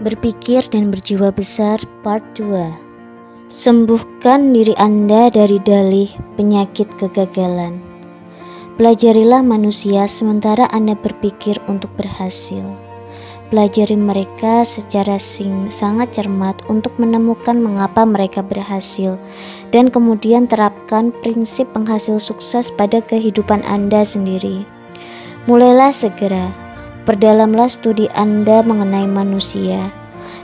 Berpikir dan berjiwa besar part 2. Sembuhkan diri Anda dari dalih penyakit kegagalan. Pelajarilah manusia sementara Anda berpikir untuk berhasil. Pelajari mereka secara sangat cermat untuk menemukan mengapa mereka berhasil, dan kemudian terapkan prinsip penghasil sukses pada kehidupan Anda sendiri. Mulailah segera. Perdalamlah studi Anda mengenai manusia,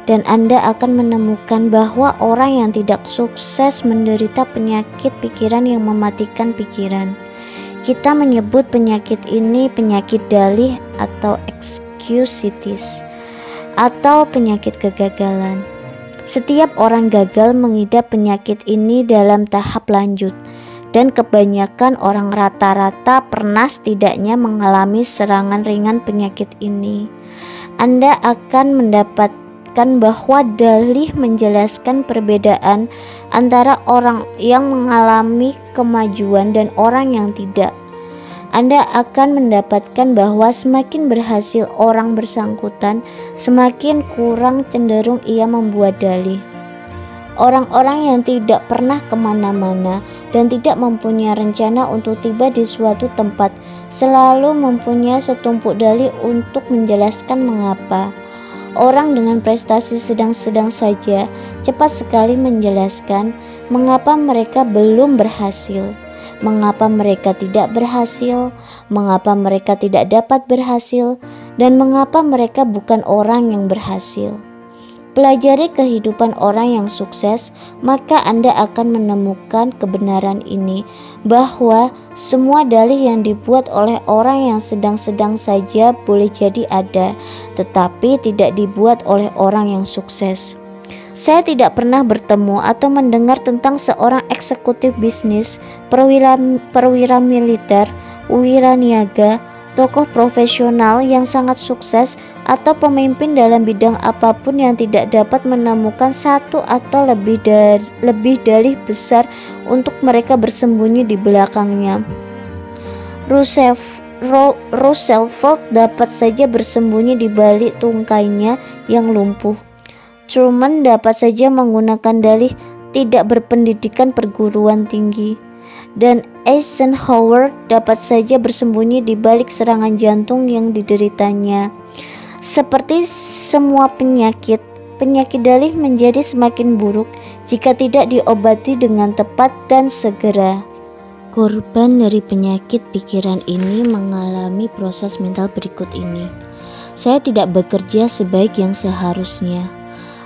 dan Anda akan menemukan bahwa orang yang tidak sukses menderita penyakit pikiran yang mematikan pikiran. Kita menyebut penyakit ini penyakit dalih atau excusitis atau penyakit kegagalan. Setiap orang gagal mengidap penyakit ini dalam tahap lanjut, dan kebanyakan orang rata-rata pernah setidaknya mengalami serangan ringan penyakit ini. Anda akan mendapatkan bahwa dalih menjelaskan perbedaan antara orang yang mengalami kemajuan dan orang yang tidak. Anda akan mendapatkan bahwa semakin berhasil orang bersangkutan, semakin kurang cenderung ia membuat dalih. Orang-orang yang tidak pernah kemana-mana dan tidak mempunyai rencana untuk tiba di suatu tempat selalu mempunyai setumpuk dalih untuk menjelaskan mengapa. Orang dengan prestasi sedang-sedang saja cepat sekali menjelaskan mengapa mereka belum berhasil, mengapa mereka tidak berhasil, mengapa mereka tidak dapat berhasil, dan mengapa mereka bukan orang yang berhasil. Pelajari kehidupan orang yang sukses, maka Anda akan menemukan kebenaran ini, bahwa semua dalih yang dibuat oleh orang yang sedang-sedang saja boleh jadi ada, tetapi tidak dibuat oleh orang yang sukses. Saya tidak pernah bertemu atau mendengar tentang seorang eksekutif bisnis, perwira militer, wiraniaga, tokoh profesional yang sangat sukses, atau pemimpin dalam bidang apapun yang tidak dapat menemukan satu atau lebih dalih besar untuk mereka bersembunyi di belakangnya. Roosevelt dapat saja bersembunyi di balik tungkainya yang lumpuh. Truman dapat saja menggunakan dalih tidak berpendidikan perguruan tinggi, dan Eisenhower dapat saja bersembunyi di balik serangan jantung yang dideritanya. Seperti semua penyakit dalih menjadi semakin buruk jika tidak diobati dengan tepat dan segera. Korban dari penyakit pikiran ini mengalami proses mental berikut ini. Saya tidak bekerja sebaik yang seharusnya.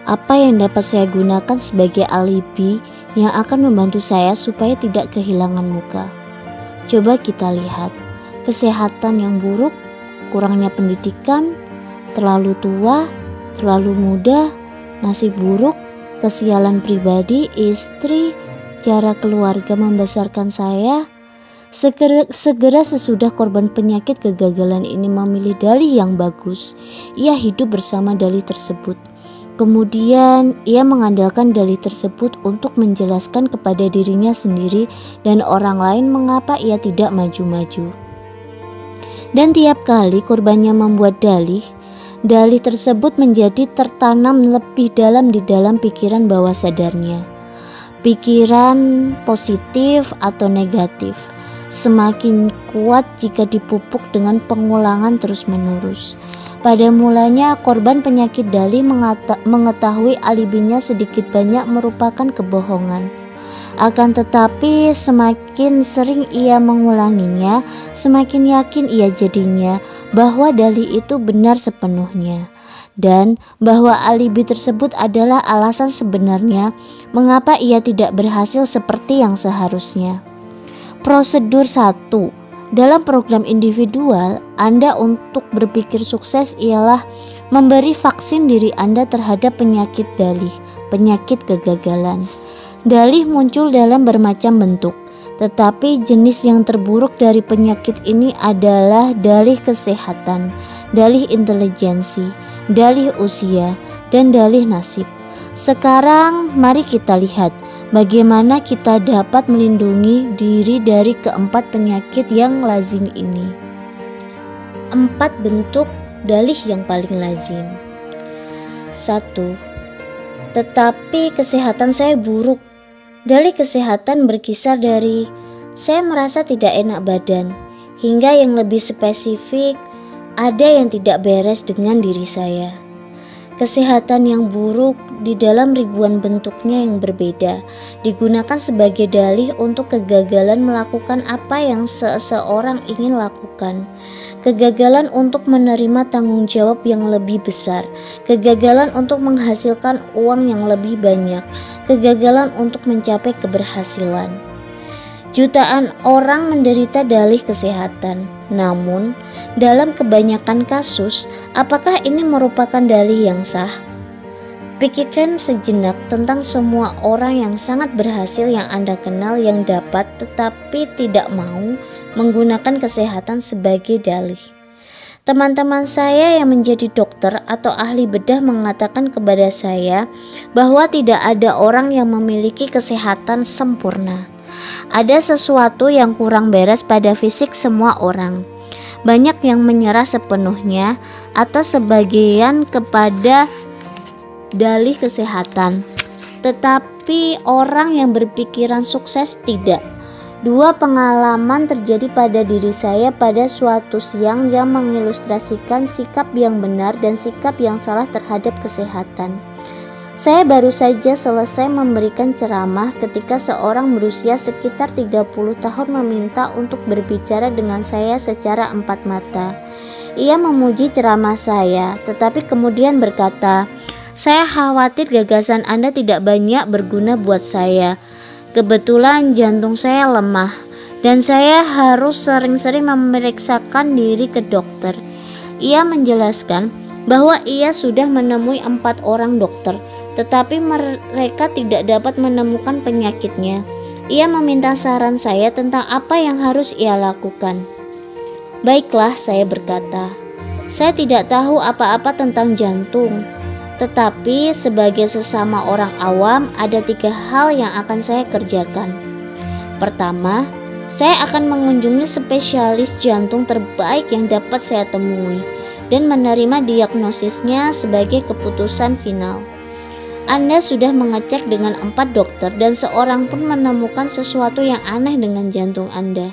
Apa yang dapat saya gunakan sebagai alibi yang akan membantu saya supaya tidak kehilangan muka? Coba kita lihat. Kesehatan yang buruk, kurangnya pendidikan, terlalu tua, terlalu muda, nasib buruk, kesialan pribadi, istri, cara keluarga membesarkan saya. Segera sesudah korban penyakit kegagalan ini memilih dalih yang bagus, ia hidup bersama dalih tersebut. Kemudian ia mengandalkan dalih tersebut untuk menjelaskan kepada dirinya sendiri dan orang lain mengapa ia tidak maju-maju. Dan tiap kali korbannya membuat dalih tersebut menjadi tertanam lebih dalam di dalam pikiran bawah sadarnya. Pikiran positif atau negatif semakin kuat jika dipupuk dengan pengulangan terus-menerus. Pada mulanya korban penyakit dalih mengetahui alibinya sedikit banyak merupakan kebohongan. Akan tetapi semakin sering ia mengulanginya, semakin yakin ia jadinya bahwa dalih itu benar sepenuhnya, dan bahwa alibi tersebut adalah alasan sebenarnya mengapa ia tidak berhasil seperti yang seharusnya. Prosedur 1 dalam program individual Anda untuk berpikir sukses ialah memberi vaksin diri Anda terhadap penyakit dalih, penyakit kegagalan. Dalih muncul dalam bermacam bentuk, tetapi jenis yang terburuk dari penyakit ini adalah dalih kesehatan, dalih intelijensi, dalih usia, dan dalih nasib. Sekarang mari kita lihat bagaimana kita dapat melindungi diri dari keempat penyakit yang lazim ini. 4 bentuk dalih yang paling lazim. 1. Tetapi kesehatan saya buruk. Dalih kesehatan berkisar dari saya merasa tidak enak badan, hingga yang lebih spesifik, ada yang tidak beres dengan diri saya. Kesehatan yang buruk di dalam ribuan bentuknya yang berbeda digunakan sebagai dalih untuk kegagalan melakukan apa yang seseorang ingin lakukan. Kegagalan untuk menerima tanggung jawab yang lebih besar, kegagalan untuk menghasilkan uang yang lebih banyak, kegagalan untuk mencapai keberhasilan. Jutaan orang menderita dalih kesehatan. Namun, dalam kebanyakan kasus, apakah ini merupakan dalih yang sah? Pikirkan sejenak tentang semua orang yang sangat berhasil yang Anda kenal yang dapat tetapi tidak mau menggunakan kesehatan sebagai dalih. Teman-teman saya yang menjadi dokter atau ahli bedah mengatakan kepada saya bahwa tidak ada orang yang memiliki kesehatan sempurna. Ada sesuatu yang kurang beres pada fisik semua orang. Banyak yang menyerah sepenuhnya atau sebagian kepada dalih kesehatan. Tetapi orang yang berpikiran sukses tidak. Dua pengalaman terjadi pada diri saya pada suatu siang yang mengilustrasikan sikap yang benar dan sikap yang salah terhadap kesehatan. Saya baru saja selesai memberikan ceramah ketika seorang berusia sekitar 30 tahun meminta untuk berbicara dengan saya secara empat mata. Ia memuji ceramah saya, tetapi kemudian berkata, "Saya khawatir gagasan Anda tidak banyak berguna buat saya. Kebetulan jantung saya lemah, dan saya harus sering-sering memeriksakan diri ke dokter." Ia menjelaskan bahwa ia sudah menemui 4 orang dokter, tetapi mereka tidak dapat menemukan penyakitnya. Ia meminta saran saya tentang apa yang harus ia lakukan. "Baiklah," saya berkata, "saya tidak tahu apa-apa tentang jantung. Tetapi sebagai sesama orang awam, ada 3 hal yang akan saya kerjakan. Pertama, saya akan mengunjungi spesialis jantung terbaik yang dapat saya temui dan menerima diagnosisnya sebagai keputusan final. Anda sudah mengecek dengan 4 dokter dan seorang pun menemukan sesuatu yang aneh dengan jantung Anda.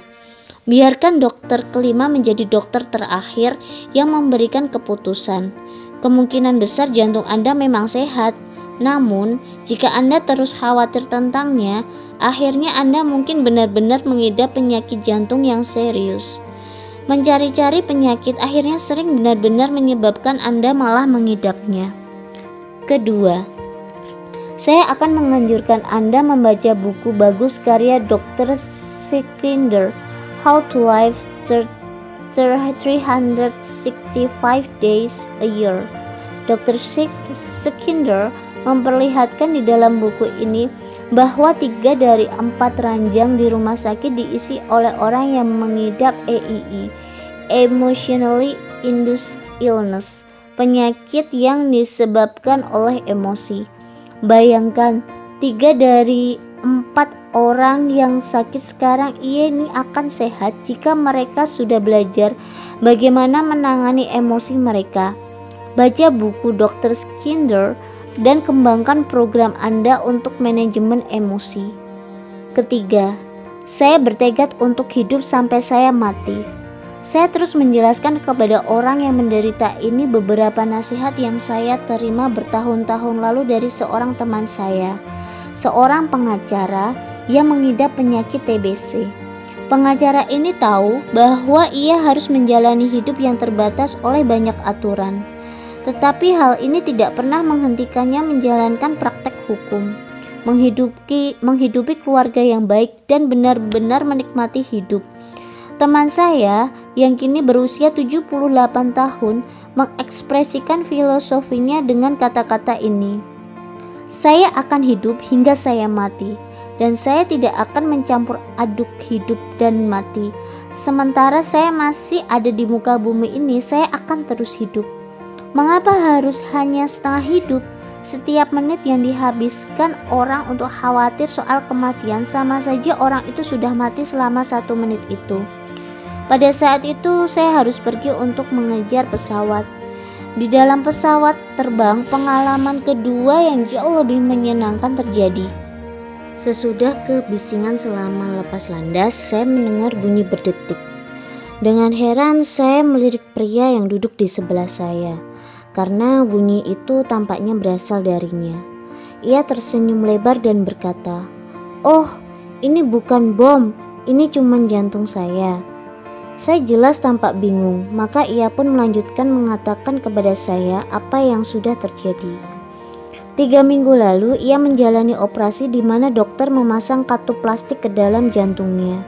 Biarkan dokter kelima menjadi dokter terakhir yang memberikan keputusan. Kemungkinan besar jantung Anda memang sehat. Namun, jika Anda terus khawatir tentangnya, akhirnya Anda mungkin benar-benar mengidap penyakit jantung yang serius. Mencari-cari penyakit akhirnya sering benar-benar menyebabkan Anda malah mengidapnya." Kedua, saya akan menganjurkan Anda membaca buku bagus karya Dr. Sikinder, How to Live 365 Days a Year. Dr. Sikinder memperlihatkan di dalam buku ini bahwa 3 dari 4 ranjang di rumah sakit diisi oleh orang yang mengidap EII, Emotionally Induced Illness, penyakit yang disebabkan oleh emosi. Bayangkan, 3 dari 4 orang yang sakit sekarang ini akan sehat jika mereka sudah belajar bagaimana menangani emosi mereka. Baca buku Dr. Sikinder dan kembangkan program Anda untuk manajemen emosi. Ketiga, saya bertekad untuk hidup sampai saya mati. Saya terus menjelaskan kepada orang yang menderita ini beberapa nasihat yang saya terima bertahun-tahun lalu dari seorang teman saya, seorang pengacara yang mengidap penyakit TBC. Pengacara ini tahu bahwa ia harus menjalani hidup yang terbatas oleh banyak aturan. Tetapi hal ini tidak pernah menghentikannya menjalankan praktek hukum, menghidupi keluarga yang baik dan benar-benar menikmati hidup. Teman saya yang kini berusia 78 tahun mengekspresikan filosofinya dengan kata-kata ini, "Saya akan hidup hingga saya mati, dan saya tidak akan mencampur aduk hidup dan mati. Sementara saya masih ada di muka bumi ini, saya akan terus hidup. Mengapa harus hanya setengah hidup? Setiap menit yang dihabiskan orang untuk khawatir soal kematian, sama saja orang itu sudah mati selama 1 menit itu. Pada saat itu saya harus pergi untuk mengejar pesawat. Di dalam pesawat terbang, pengalaman kedua yang jauh lebih menyenangkan terjadi. Sesudah kebisingan selama lepas landas, saya mendengar bunyi berdetik. Dengan heran, saya melirik pria yang duduk di sebelah saya, karena bunyi itu tampaknya berasal darinya. Ia tersenyum lebar dan berkata, "Oh, ini bukan bom, ini cuma jantung saya." Saya jelas tampak bingung, maka ia pun melanjutkan mengatakan kepada saya apa yang sudah terjadi. 3 minggu lalu ia menjalani operasi di mana dokter memasang katup plastik ke dalam jantungnya.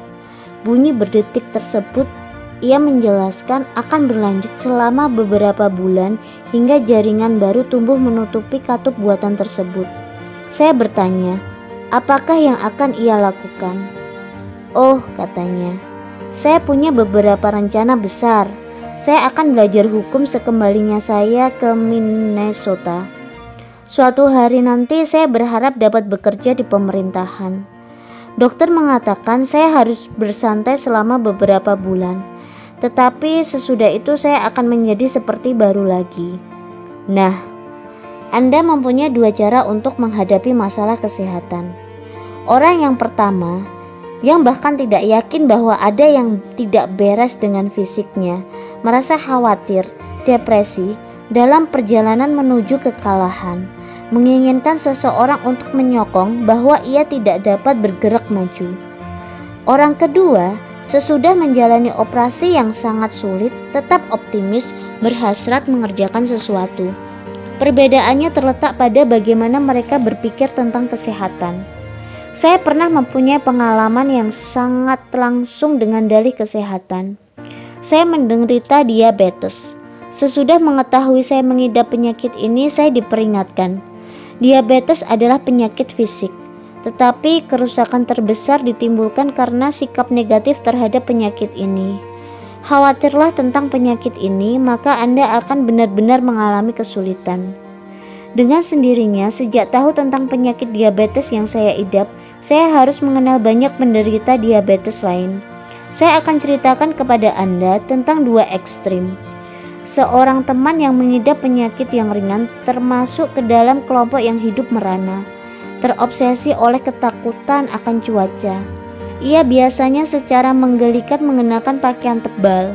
Bunyi berdetik tersebut, ia menjelaskan, akan berlanjut selama beberapa bulan hingga jaringan baru tumbuh menutupi katup buatan tersebut. Saya bertanya, apakah yang akan ia lakukan? "Oh," katanya, "saya punya beberapa rencana besar. Saya akan belajar hukum sekembalinya saya ke Minnesota. Suatu hari nanti saya berharap dapat bekerja di pemerintahan." Dokter mengatakan saya harus bersantai selama beberapa bulan, tetapi sesudah itu saya akan menjadi seperti baru lagi. Nah, Anda mempunyai 2 cara untuk menghadapi masalah kesehatan. Orang yang pertama, yang bahkan tidak yakin bahwa ada yang tidak beres dengan fisiknya, merasa khawatir, depresi, dalam perjalanan menuju kekalahan, menginginkan seseorang untuk menyokong bahwa ia tidak dapat bergerak maju. Orang kedua, sesudah menjalani operasi yang sangat sulit, tetap optimis, berhasrat mengerjakan sesuatu. Perbedaannya terletak pada bagaimana mereka berpikir tentang kesehatan. Saya pernah mempunyai pengalaman yang sangat langsung dengan dalih kesehatan. Saya menderita diabetes. Sesudah mengetahui saya mengidap penyakit ini, saya diperingatkan. Diabetes adalah penyakit fisik, tetapi kerusakan terbesar ditimbulkan karena sikap negatif terhadap penyakit ini. Khawatirlah tentang penyakit ini, maka Anda akan benar-benar mengalami kesulitan. Dengan sendirinya, sejak tahu tentang penyakit diabetes yang saya idap, saya harus mengenal banyak penderita diabetes lain. Saya akan ceritakan kepada Anda tentang 2 ekstrim. Seorang teman yang mengidap penyakit yang ringan termasuk ke dalam kelompok yang hidup merana, terobsesi oleh ketakutan akan cuaca. Ia biasanya secara menggelikan mengenakan pakaian tebal.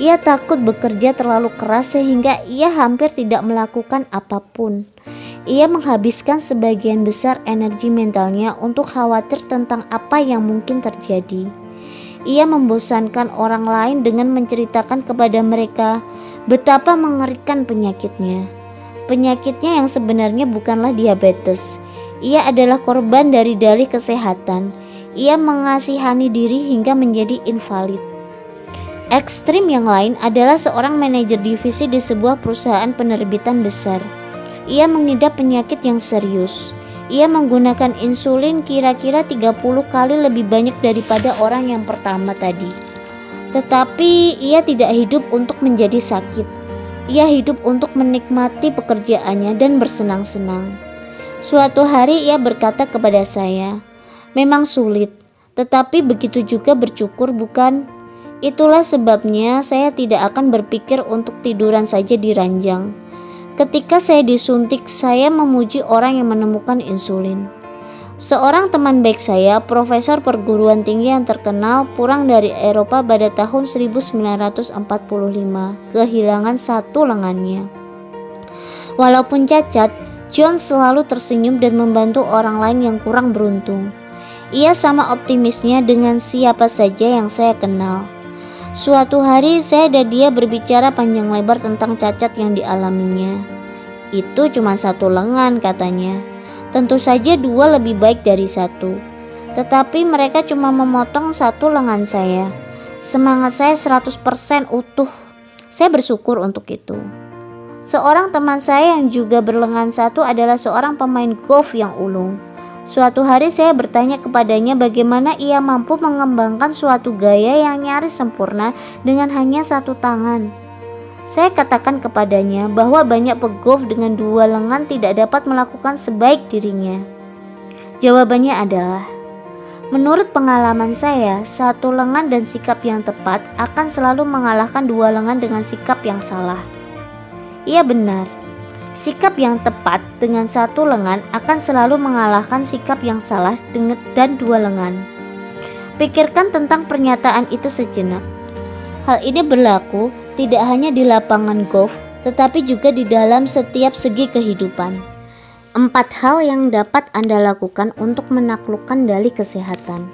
Ia takut bekerja terlalu keras sehingga ia hampir tidak melakukan apapun. Ia menghabiskan sebagian besar energi mentalnya untuk khawatir tentang apa yang mungkin terjadi. Ia membosankan orang lain dengan menceritakan kepada mereka betapa mengerikan penyakitnya. Penyakitnya yang sebenarnya bukanlah diabetes. Ia adalah korban dari dalih kesehatan. Ia mengasihani diri hingga menjadi invalid. Ekstrim yang lain adalah seorang manajer divisi di sebuah perusahaan penerbitan besar. Ia mengidap penyakit yang serius. Ia menggunakan insulin kira-kira 30 kali lebih banyak daripada orang yang pertama tadi. Tetapi ia tidak hidup untuk menjadi sakit. Ia hidup untuk menikmati pekerjaannya dan bersenang-senang. Suatu hari ia berkata kepada saya, "Memang sulit, tetapi begitu juga bersyukur, bukan? Itulah sebabnya saya tidak akan berpikir untuk tiduran saja di ranjang. Ketika saya disuntik, saya memuji orang yang menemukan insulin." Seorang teman baik saya, profesor perguruan tinggi yang terkenal, pulang dari Eropa pada tahun 1945, kehilangan 1 lengannya. Walaupun cacat, John selalu tersenyum dan membantu orang lain yang kurang beruntung. Ia sama optimisnya dengan siapa saja yang saya kenal. Suatu hari saya dan dia berbicara panjang lebar tentang cacat yang dialaminya. "Itu cuma 1 lengan," katanya. "Tentu saja 2 lebih baik dari 1. Tetapi mereka cuma memotong 1 lengan saya. Semangat saya 100% utuh. Saya bersyukur untuk itu." Seorang teman saya yang juga berlengan 1 adalah seorang pemain golf yang ulung. Suatu hari saya bertanya kepadanya bagaimana ia mampu mengembangkan suatu gaya yang nyaris sempurna dengan hanya 1 tangan. Saya katakan kepadanya bahwa banyak pegolf dengan 2 lengan tidak dapat melakukan sebaik dirinya. Jawabannya adalah, menurut pengalaman saya, 1 lengan dan sikap yang tepat akan selalu mengalahkan 2 lengan dengan sikap yang salah. Ia benar. Sikap yang tepat dengan satu lengan akan selalu mengalahkan sikap yang salah dan dua lengan. Pikirkan tentang pernyataan itu sejenak. Hal ini berlaku tidak hanya di lapangan golf, tetapi juga di dalam setiap segi kehidupan. 4 hal yang dapat Anda lakukan untuk menaklukkan dalih kesehatan.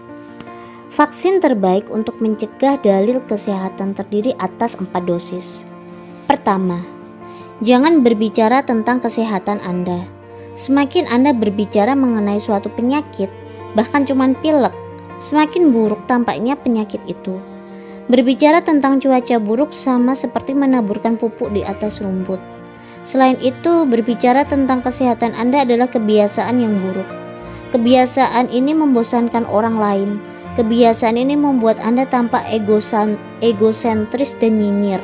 Vaksin terbaik untuk mencegah dalil kesehatan terdiri atas 4 dosis. Pertama, jangan berbicara tentang kesehatan Anda. Semakin Anda berbicara mengenai suatu penyakit, bahkan cuman pilek, semakin buruk tampaknya penyakit itu. Berbicara tentang cuaca buruk sama seperti menaburkan pupuk di atas rumput. Selain itu, berbicara tentang kesehatan Anda adalah kebiasaan yang buruk. Kebiasaan ini membosankan orang lain. Kebiasaan ini membuat Anda tampak egosentris dan nyinyir.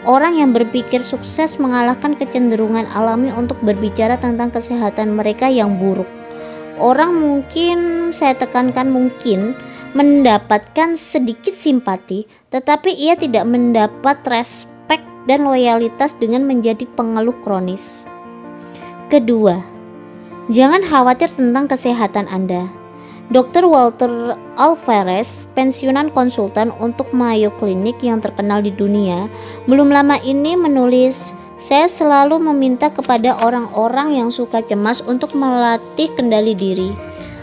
Orang yang berpikir sukses mengalahkan kecenderungan alami untuk berbicara tentang kesehatan mereka yang buruk. Orang mungkin, saya tekankan mungkin, mendapatkan sedikit simpati, tetapi ia tidak mendapat respek dan loyalitas dengan menjadi pengeluh kronis. Kedua, jangan khawatir tentang kesehatan Anda. Dr. Walter Alvarez, pensiunan konsultan untuk Mayo Clinic yang terkenal di dunia, belum lama ini menulis, "Saya selalu meminta kepada orang-orang yang suka cemas untuk melatih kendali diri."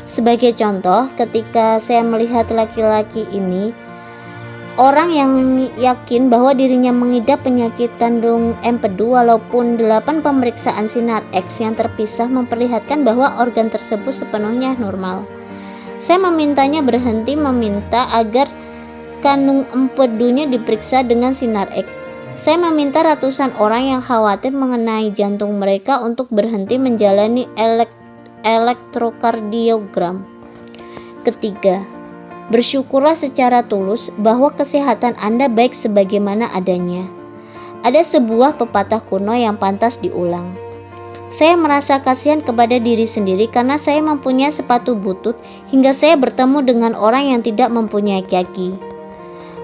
Sebagai contoh, ketika saya melihat laki-laki ini, orang yang yakin bahwa dirinya mengidap penyakit kandung empedu walaupun 8 pemeriksaan sinar X yang terpisah memperlihatkan bahwa organ tersebut sepenuhnya normal. Saya memintanya berhenti meminta agar kandung empedunya diperiksa dengan sinar X. Saya meminta ratusan orang yang khawatir mengenai jantung mereka untuk berhenti menjalani elektrokardiogram. Ketiga, bersyukurlah secara tulus bahwa kesehatan Anda baik sebagaimana adanya. Ada sebuah pepatah kuno yang pantas diulang. Saya merasa kasihan kepada diri sendiri karena saya mempunyai sepatu butut hingga saya bertemu dengan orang yang tidak mempunyai kaki.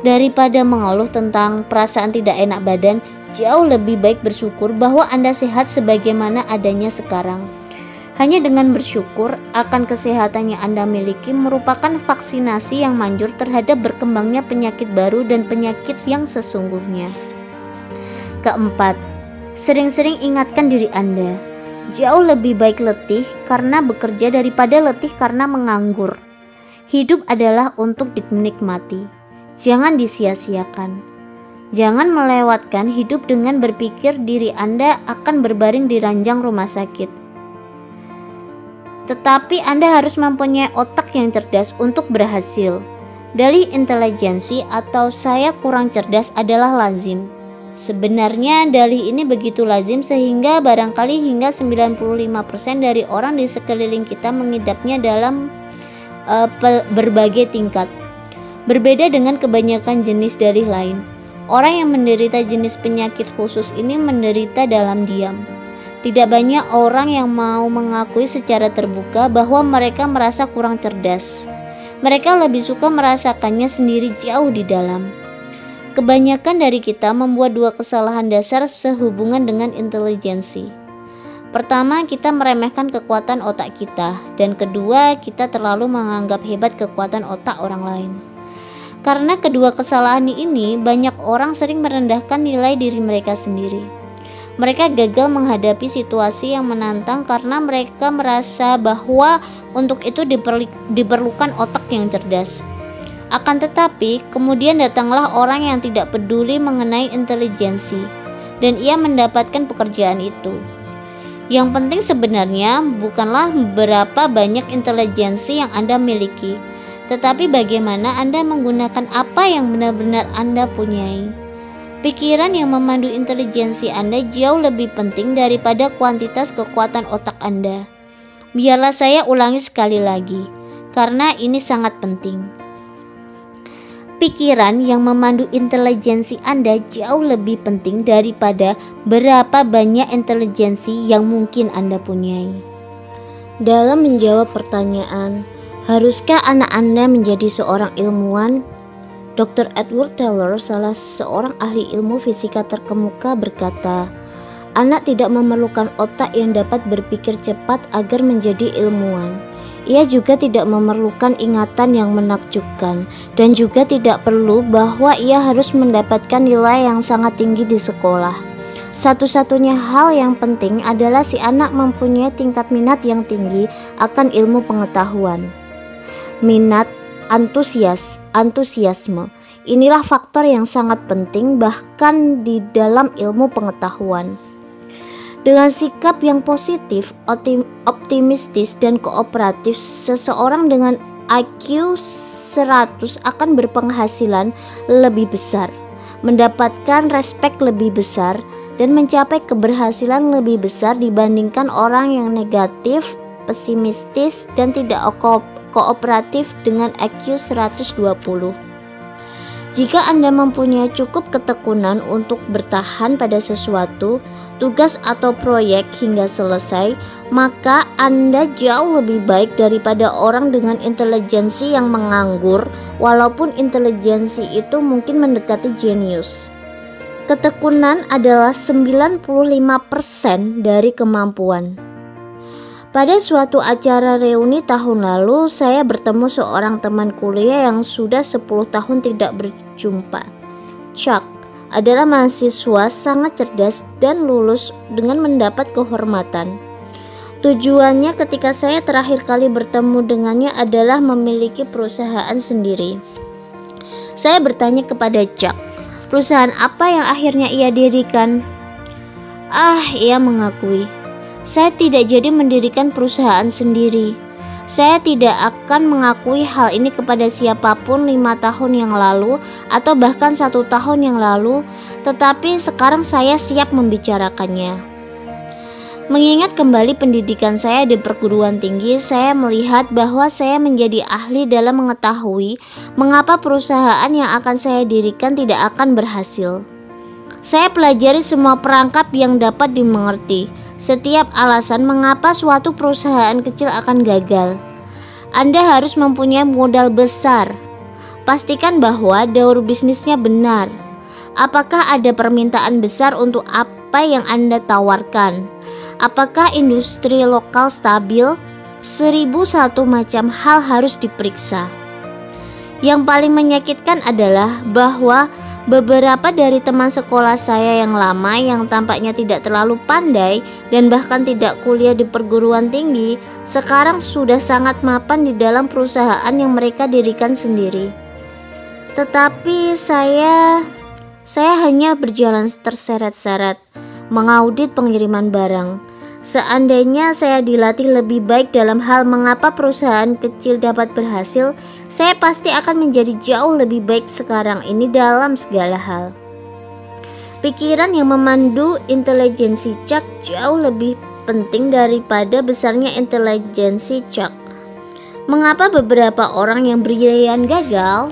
Daripada mengeluh tentang perasaan tidak enak badan, jauh lebih baik bersyukur bahwa Anda sehat sebagaimana adanya sekarang. Hanya dengan bersyukur akan kesehatan yang Anda miliki merupakan vaksinasi yang manjur terhadap berkembangnya penyakit baru dan penyakit yang sesungguhnya. Keempat, sering-sering ingatkan diri Anda. Jauh lebih baik letih karena bekerja daripada letih karena menganggur. Hidup adalah untuk dinikmati. Jangan disia-siakan. Jangan melewatkan hidup dengan berpikir diri Anda akan berbaring di ranjang rumah sakit. Tetapi Anda harus mempunyai otak yang cerdas untuk berhasil. Dalih intelijensi atau saya kurang cerdas adalah lazim. Sebenarnya dalih ini begitu lazim sehingga barangkali hingga 95% dari orang di sekeliling kita mengidapnya dalam berbagai tingkat. Berbeda dengan kebanyakan jenis dalih lain, orang yang menderita jenis penyakit khusus ini menderita dalam diam. Tidak banyak orang yang mau mengakui secara terbuka bahwa mereka merasa kurang cerdas. Mereka lebih suka merasakannya sendiri jauh di dalam. Kebanyakan dari kita membuat 2 kesalahan dasar sehubungan dengan intelijensi. Pertama, kita meremehkan kekuatan otak kita, dan kedua, kita terlalu menganggap hebat kekuatan otak orang lain. Karena kedua kesalahan ini, banyak orang sering merendahkan nilai diri mereka sendiri. Mereka gagal menghadapi situasi yang menantang karena mereka merasa bahwa untuk itu diperlukan otak yang cerdas. Akan tetapi, kemudian datanglah orang yang tidak peduli mengenai intelijensi, dan ia mendapatkan pekerjaan itu. Yang penting sebenarnya bukanlah berapa banyak intelijensi yang Anda miliki, tetapi bagaimana Anda menggunakan apa yang benar-benar Anda punyai. Pikiran yang memandu intelijensi Anda jauh lebih penting daripada kuantitas kekuatan otak Anda. Biarlah saya ulangi sekali lagi, karena ini sangat penting. Pikiran yang memandu intelijensi Anda jauh lebih penting daripada berapa banyak intelijensi yang mungkin Anda punyai. Dalam menjawab pertanyaan, haruskah anak Anda menjadi seorang ilmuwan? Dr. Edward Teller, salah seorang ahli ilmu fisika terkemuka, berkata, Anak tidak memerlukan otak yang dapat berpikir cepat agar menjadi ilmuwan. Ia juga tidak memerlukan ingatan yang menakjubkan, dan juga tidak perlu bahwa ia harus mendapatkan nilai yang sangat tinggi di sekolah. Satu-satunya hal yang penting adalah si anak mempunyai tingkat minat yang tinggi akan ilmu pengetahuan. Minat, antusiasme. Inilah faktor yang sangat penting bahkan di dalam ilmu pengetahuan. Dengan sikap yang positif, optimistis, dan kooperatif, seseorang dengan IQ 100 akan berpenghasilan lebih besar, mendapatkan respek lebih besar, dan mencapai keberhasilan lebih besar dibandingkan orang yang negatif, pesimistis, dan tidak kooperatif dengan IQ 120. Jika Anda mempunyai cukup ketekunan untuk bertahan pada sesuatu, tugas atau proyek hingga selesai, maka Anda jauh lebih baik daripada orang dengan intelijensi yang menganggur, walaupun intelijensi itu mungkin mendekati jenius. Ketekunan adalah 95% dari kemampuan. Pada suatu acara reuni tahun lalu, saya bertemu seorang teman kuliah yang sudah 10 tahun tidak berjumpa. Chuck adalah mahasiswa sangat cerdas dan lulus dengan mendapat kehormatan. Tujuannya ketika saya terakhir kali bertemu dengannya adalah memiliki perusahaan sendiri. Saya bertanya kepada Chuck, perusahaan apa yang akhirnya ia dirikan? Ia mengakui, saya tidak jadi mendirikan perusahaan sendiri. Saya tidak akan mengakui hal ini kepada siapapun 5 tahun yang lalu atau bahkan 1 tahun yang lalu, tetapi sekarang saya siap membicarakannya. Mengingat kembali pendidikan saya di perguruan tinggi, saya melihat bahwa saya menjadi ahli dalam mengetahui mengapa perusahaan yang akan saya dirikan tidak akan berhasil. Saya pelajari semua perangkap yang dapat dimengerti, setiap alasan mengapa suatu perusahaan kecil akan gagal. Anda harus mempunyai modal besar. Pastikan bahwa daur bisnisnya benar. Apakah ada permintaan besar untuk apa yang Anda tawarkan? Apakah industri lokal stabil? 1001 macam hal harus diperiksa. Yang paling menyakitkan adalah bahwa beberapa dari teman sekolah saya yang lama yang tampaknya tidak terlalu pandai dan bahkan tidak kuliah di perguruan tinggi, sekarang sudah sangat mapan di dalam perusahaan yang mereka dirikan sendiri. Tetapi saya hanya berjalan terseret-seret, mengaudit pengiriman barang. Seandainya saya dilatih lebih baik dalam hal mengapa perusahaan kecil dapat berhasil, saya pasti akan menjadi jauh lebih baik sekarang ini dalam segala hal. Pikiran yang memandu intelijensi Chuck jauh lebih penting daripada besarnya intelijensi Chuck. Mengapa beberapa orang yang brilian gagal?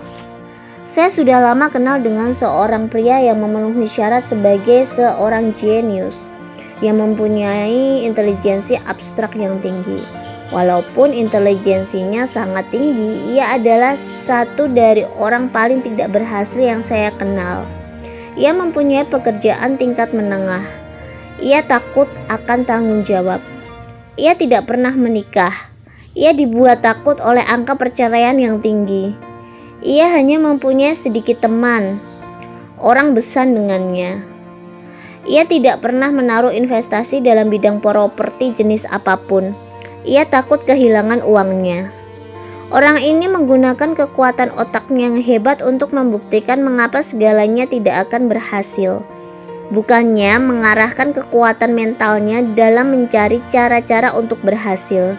Saya sudah lama kenal dengan seorang pria yang memenuhi syarat sebagai seorang jenius, yang mempunyai intelijensi abstrak yang tinggi. Walaupun intelijensinya sangat tinggi, ia adalah satu dari orang paling tidak berhasil yang saya kenal. Ia mempunyai pekerjaan tingkat menengah. Ia takut akan tanggung jawab. Ia tidak pernah menikah. Ia dibuat takut oleh angka perceraian yang tinggi. Ia hanya mempunyai sedikit teman, orang besan dengannya. Ia tidak pernah menaruh investasi dalam bidang properti jenis apapun. Ia takut kehilangan uangnya. Orang ini menggunakan kekuatan otaknya yang hebat untuk membuktikan mengapa segalanya tidak akan berhasil. Bukannya mengarahkan kekuatan mentalnya dalam mencari cara-cara untuk berhasil.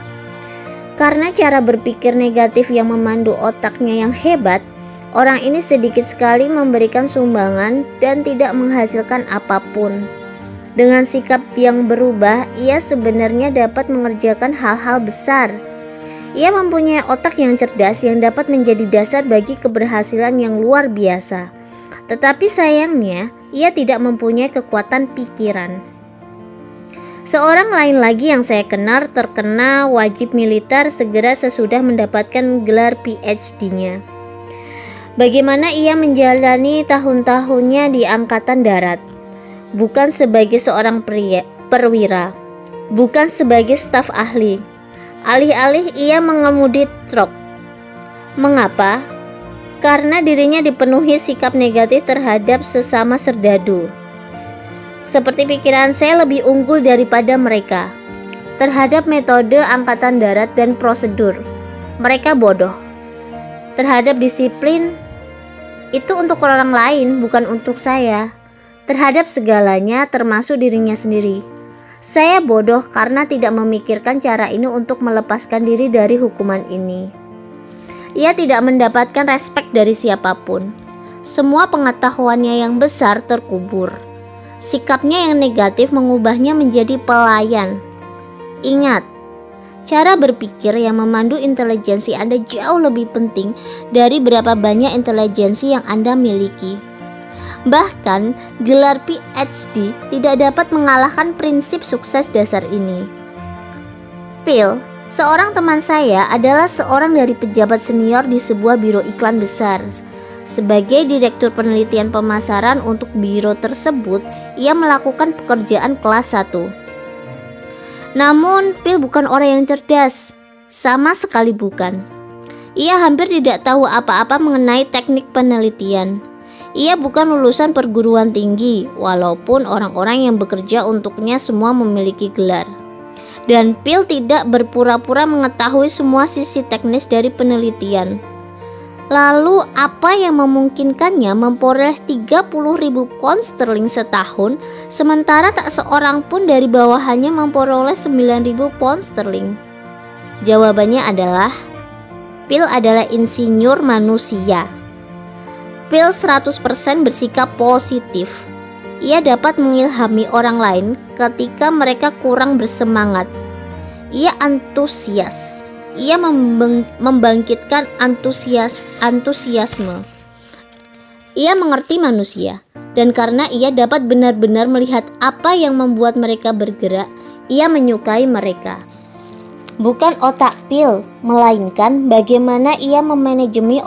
Karena cara berpikir negatif yang memandu otaknya yang hebat, orang ini sedikit sekali memberikan sumbangan dan tidak menghasilkan apapun. Dengan sikap yang berubah, ia sebenarnya dapat mengerjakan hal-hal besar. Ia mempunyai otak yang cerdas yang dapat menjadi dasar bagi keberhasilan yang luar biasa. Tetapi sayangnya, ia tidak mempunyai kekuatan pikiran. Seorang lain lagi yang saya kenal terkena wajib militer segera sesudah mendapatkan gelar PhD-nya. Bagaimana ia menjalani tahun-tahunnya di Angkatan Darat? bukan sebagai seorang perwira, bukan sebagai staf ahli. Alih-alih ia mengemudi truk. Mengapa? Karena dirinya dipenuhi sikap negatif terhadap sesama serdadu. Seperti pikiran saya lebih unggul daripada mereka. Terhadap metode angkatan darat dan prosedur, mereka bodoh. Terhadap disiplin, itu untuk orang lain, bukan untuk saya. Terhadap segalanya, termasuk dirinya sendiri, saya bodoh karena tidak memikirkan cara ini untuk melepaskan diri dari hukuman ini. Ia tidak mendapatkan respek dari siapapun. Semua pengetahuannya yang besar terkubur. Sikapnya yang negatif mengubahnya menjadi pelayan. Ingat, cara berpikir yang memandu intelijensi Anda jauh lebih penting dari berapa banyak intelijensi yang Anda miliki. Bahkan, gelar PhD tidak dapat mengalahkan prinsip sukses dasar ini. Phil, seorang teman saya, adalah seorang dari pejabat senior di sebuah biro iklan besar. Sebagai direktur penelitian pemasaran untuk biro tersebut, ia melakukan pekerjaan kelas 1. Namun, Phil bukan orang yang cerdas, sama sekali bukan. Ia hampir tidak tahu apa-apa mengenai teknik penelitian. Ia bukan lulusan perguruan tinggi, walaupun orang-orang yang bekerja untuknya semua memiliki gelar. Dan Phil tidak berpura-pura mengetahui semua sisi teknis dari penelitian. Lalu apa yang memungkinkannya memperoleh 30.000 pound sterling setahun, sementara tak seorang pun dari bawahannya memperoleh 9.000 pound sterling? Jawabannya adalah, Phil adalah insinyur manusia. Phil 100% bersikap positif. Ia dapat mengilhami orang lain ketika mereka kurang bersemangat. Ia antusias. Ia membangkitkan antusiasme. Ia mengerti manusia, dan karena ia dapat benar-benar melihat apa yang membuat mereka bergerak, ia menyukai mereka. Bukan otak Phil, melainkan bagaimana ia memanajemeni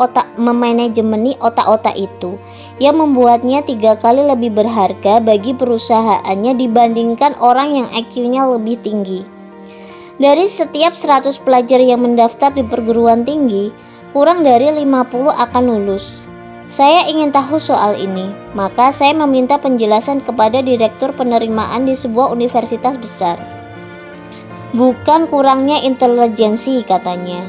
otak-otak itu. Ia membuatnya 3 kali lebih berharga bagi perusahaannya dibandingkan orang yang IQ-nya lebih tinggi. Dari setiap 100 pelajar yang mendaftar di perguruan tinggi, kurang dari 50 akan lulus. Saya ingin tahu soal ini, maka saya meminta penjelasan kepada direktur penerimaan di sebuah universitas besar. Bukan kurangnya intelijensi, katanya.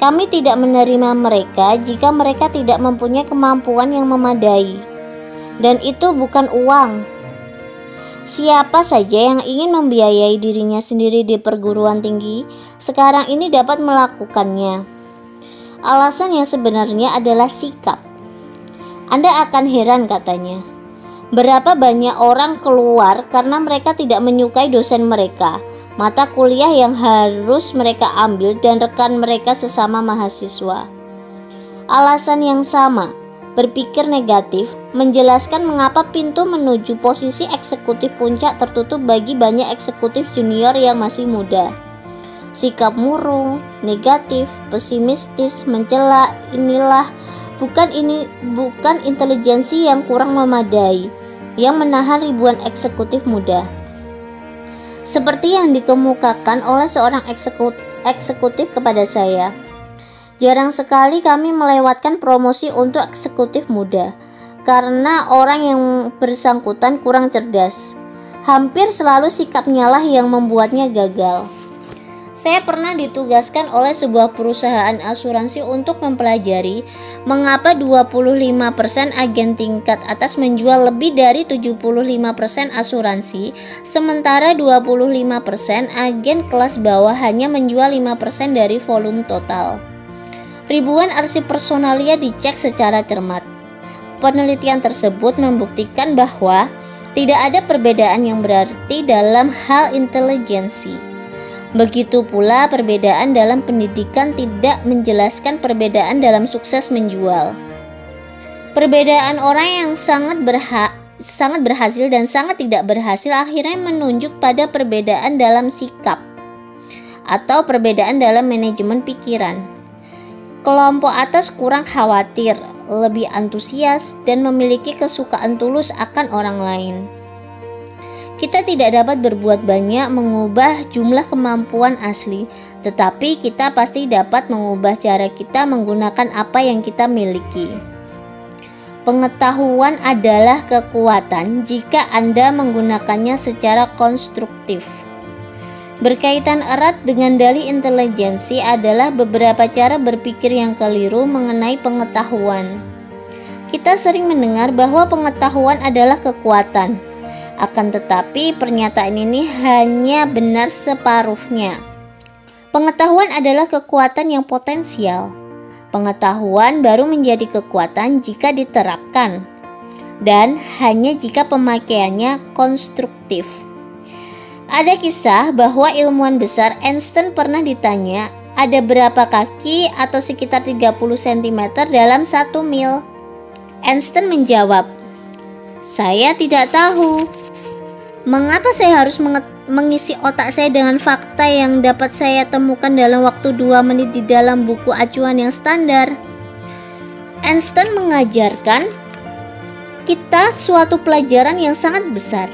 Kami tidak menerima mereka jika mereka tidak mempunyai kemampuan yang memadai. Dan itu bukan uang. Siapa saja yang ingin membiayai dirinya sendiri di perguruan tinggi sekarang ini dapat melakukannya. Alasan yang sebenarnya adalah sikap. Anda akan heran, katanya. Berapa banyak orang keluar karena mereka tidak menyukai dosen mereka, mata kuliah yang harus mereka ambil, dan rekan mereka sesama mahasiswa. Alasan yang sama, berpikir negatif, menjelaskan mengapa pintu menuju posisi eksekutif puncak tertutup bagi banyak eksekutif junior yang masih muda. Sikap murung, negatif, pesimistis, mencela, bukan intelijensi yang kurang memadai yang menahan ribuan eksekutif muda. Seperti yang dikemukakan oleh seorang eksekutif kepada saya, jarang sekali kami melewatkan promosi untuk eksekutif muda karena orang yang bersangkutan kurang cerdas. Hampir selalu sikapnya lah yang membuatnya gagal. Saya pernah ditugaskan oleh sebuah perusahaan asuransi untuk mempelajari mengapa 25% agen tingkat atas menjual lebih dari 75% asuransi, sementara 25% agen kelas bawah hanya menjual 5% dari volume total. Ribuan arsip personalia dicek secara cermat. Penelitian tersebut membuktikan bahwa tidak ada perbedaan yang berarti dalam hal intelijensi. Begitu pula perbedaan dalam pendidikan tidak menjelaskan perbedaan dalam sukses menjual. Perbedaan orang yang sangat berhasil dan sangat tidak berhasil akhirnya menunjuk pada perbedaan dalam sikap atau perbedaan dalam manajemen pikiran. Kelompok atas kurang khawatir, lebih antusias, dan memiliki kesukaan tulus akan orang lain. Kita tidak dapat berbuat banyak mengubah jumlah kemampuan asli, tetapi kita pasti dapat mengubah cara kita menggunakan apa yang kita miliki. Pengetahuan adalah kekuatan jika Anda menggunakannya secara konstruktif. Berkaitan erat dengan dalih intelijensi adalah beberapa cara berpikir yang keliru mengenai pengetahuan. Kita sering mendengar bahwa pengetahuan adalah kekuatan. Akan tetapi pernyataan ini hanya benar separuhnya. Pengetahuan adalah kekuatan yang potensial. Pengetahuan baru menjadi kekuatan jika diterapkan, dan hanya jika pemakaiannya konstruktif. Ada kisah bahwa ilmuwan besar Einstein pernah ditanya ada berapa kaki atau sekitar 30 cm dalam 1 mil. Einstein menjawab, "Saya tidak tahu. Mengapa saya harus mengisi otak saya dengan fakta yang dapat saya temukan dalam waktu 2 menit di dalam buku acuan yang standar?" Einstein mengajarkan kita suatu pelajaran yang sangat besar.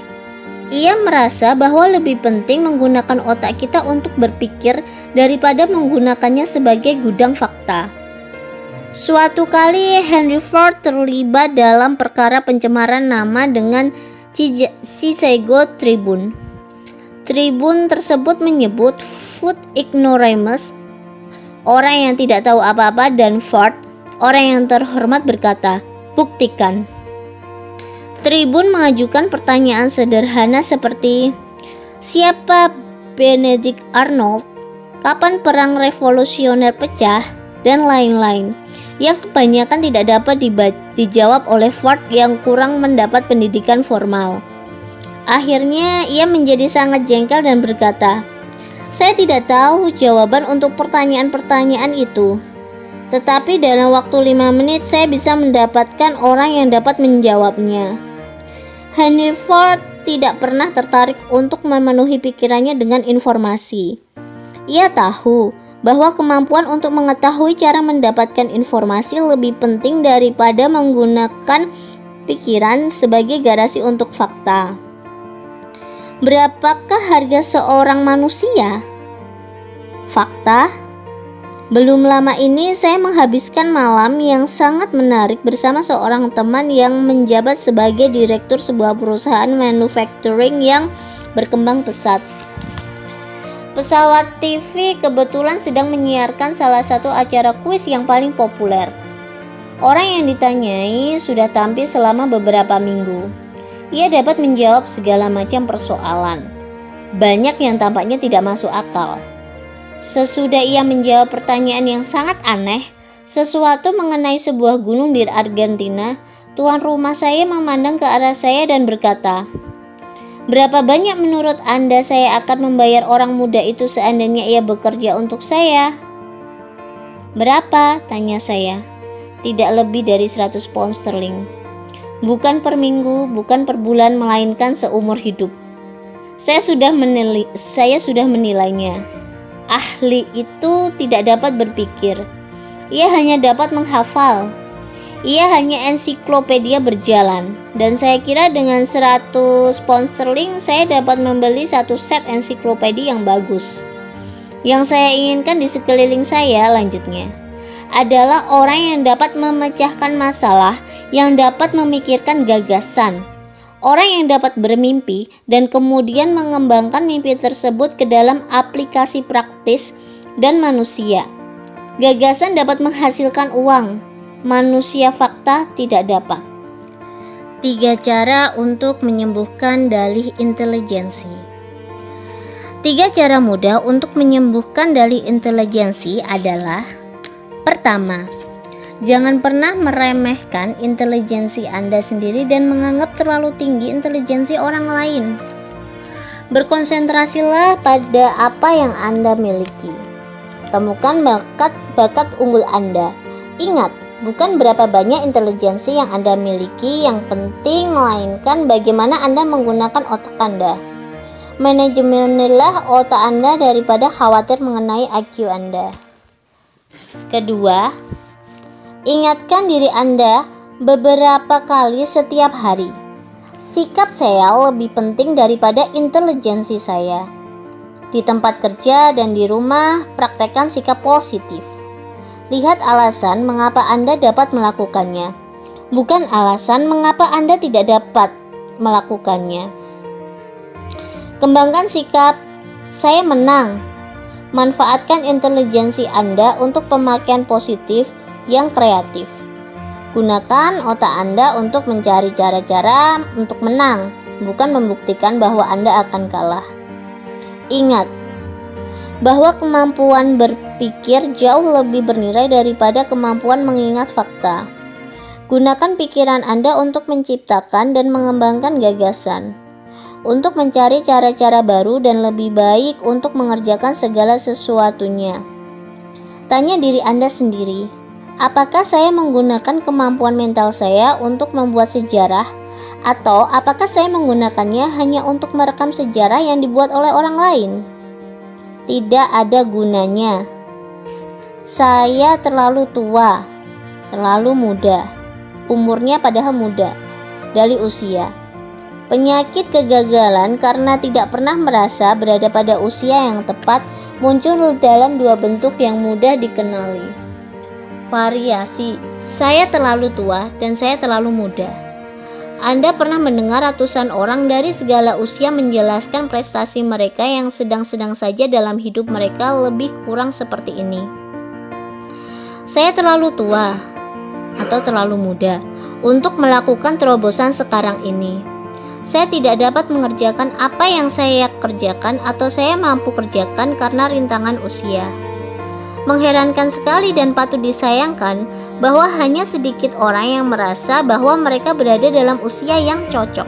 Ia merasa bahwa lebih penting menggunakan otak kita untuk berpikir daripada menggunakannya sebagai gudang fakta. Suatu kali Henry Ford terlibat dalam perkara pencemaran nama dengan Chicago Tribune. Tribun tersebut menyebut Ford ignoramus, orang yang tidak tahu apa-apa, dan Ford, orang yang terhormat, berkata, "Buktikan." Tribun mengajukan pertanyaan sederhana seperti, siapa Benedict Arnold, kapan perang revolusioner pecah, dan lain-lain, yang kebanyakan tidak dapat dijawab oleh Ford yang kurang mendapat pendidikan formal. Akhirnya ia menjadi sangat jengkel dan berkata, "Saya tidak tahu jawaban untuk pertanyaan-pertanyaan itu, tetapi dalam waktu 5 menit saya bisa mendapatkan orang yang dapat menjawabnya." Henry Ford tidak pernah tertarik untuk memenuhi pikirannya dengan informasi. Ia tahu bahwa kemampuan untuk mengetahui cara mendapatkan informasi lebih penting daripada menggunakan pikiran sebagai garasi untuk fakta. Berapakah harga seorang manusia? Fakta. Belum lama ini saya menghabiskan malam yang sangat menarik bersama seorang teman yang menjabat sebagai direktur sebuah perusahaan manufacturing yang berkembang pesat. Pesawat TV kebetulan sedang menyiarkan salah satu acara kuis yang paling populer. Orang yang ditanyai sudah tampil selama beberapa minggu. Ia dapat menjawab segala macam persoalan. Banyak yang tampaknya tidak masuk akal. Sesudah ia menjawab pertanyaan yang sangat aneh, sesuatu mengenai sebuah gunung di Argentina, tuan rumah saya memandang ke arah saya dan berkata, "Berapa banyak menurut Anda saya akan membayar orang muda itu seandainya ia bekerja untuk saya?" "Berapa?" tanya saya. "Tidak lebih dari 100 pound sterling. Bukan per minggu, bukan per bulan, melainkan seumur hidup." Saya sudah menilainya. Ahli itu tidak dapat berpikir. Ia hanya dapat menghafal. Ia hanya ensiklopedia berjalan. Dan saya kira dengan 100 pound sterling saya dapat membeli satu set ensiklopedia yang bagus. Yang saya inginkan di sekeliling saya, lanjutnya, adalah orang yang dapat memecahkan masalah, yang dapat memikirkan gagasan. Orang yang dapat bermimpi dan kemudian mengembangkan mimpi tersebut ke dalam aplikasi praktis dan manusia. Gagasan dapat menghasilkan uang, manusia fakta tidak dapat. 3 cara untuk menyembuhkan dalih intelijensi. 3 cara mudah untuk menyembuhkan dalih intelijensi adalah: pertama, jangan pernah meremehkan intelijensi Anda sendiri dan menganggap terlalu tinggi intelijensi orang lain. Berkonsentrasilah pada apa yang Anda miliki. Temukan bakat unggul Anda. Ingat, bukan berapa banyak intelijensi yang Anda miliki yang penting, melainkan bagaimana Anda menggunakan otak Anda. Manajemenilah otak Anda daripada khawatir mengenai IQ Anda. Kedua, ingatkan diri Anda beberapa kali setiap hari. Sikap saya lebih penting daripada intelijensi saya. Di tempat kerja dan di rumah, praktekkan sikap positif. Lihat alasan mengapa Anda dapat melakukannya, bukan alasan mengapa Anda tidak dapat melakukannya. Kembangkan sikap saya menang. Manfaatkan intelijensi Anda untuk pemakaian positif yang kreatif. Gunakan otak Anda untuk mencari cara-cara untuk menang, bukan membuktikan bahwa Anda akan kalah. Ingat bahwa kemampuan berpikir jauh lebih bernilai daripada kemampuan mengingat fakta. Gunakan pikiran Anda untuk menciptakan dan mengembangkan gagasan, untuk mencari cara-cara baru dan lebih baik untuk mengerjakan segala sesuatunya. Tanya diri Anda sendiri, apakah saya menggunakan kemampuan mental saya untuk membuat sejarah, atau apakah saya menggunakannya hanya untuk merekam sejarah yang dibuat oleh orang lain? Tidak ada gunanya. Saya terlalu tua, terlalu muda. Umurnya padahal muda. Dari usia. Penyakit kegagalan karena tidak pernah merasa berada pada usia yang tepat muncul dalam dua bentuk yang mudah dikenali. Variasi, saya terlalu tua dan saya terlalu muda. Anda pernah mendengar ratusan orang dari segala usia menjelaskan prestasi mereka yang sedang-sedang saja dalam hidup mereka lebih kurang seperti ini. Saya terlalu tua atau terlalu muda untuk melakukan terobosan sekarang ini. Saya tidak dapat mengerjakan apa yang saya kerjakan atau saya mampu kerjakan karena rintangan usia. Mengherankan sekali dan patut disayangkan bahwa hanya sedikit orang yang merasa bahwa mereka berada dalam usia yang cocok.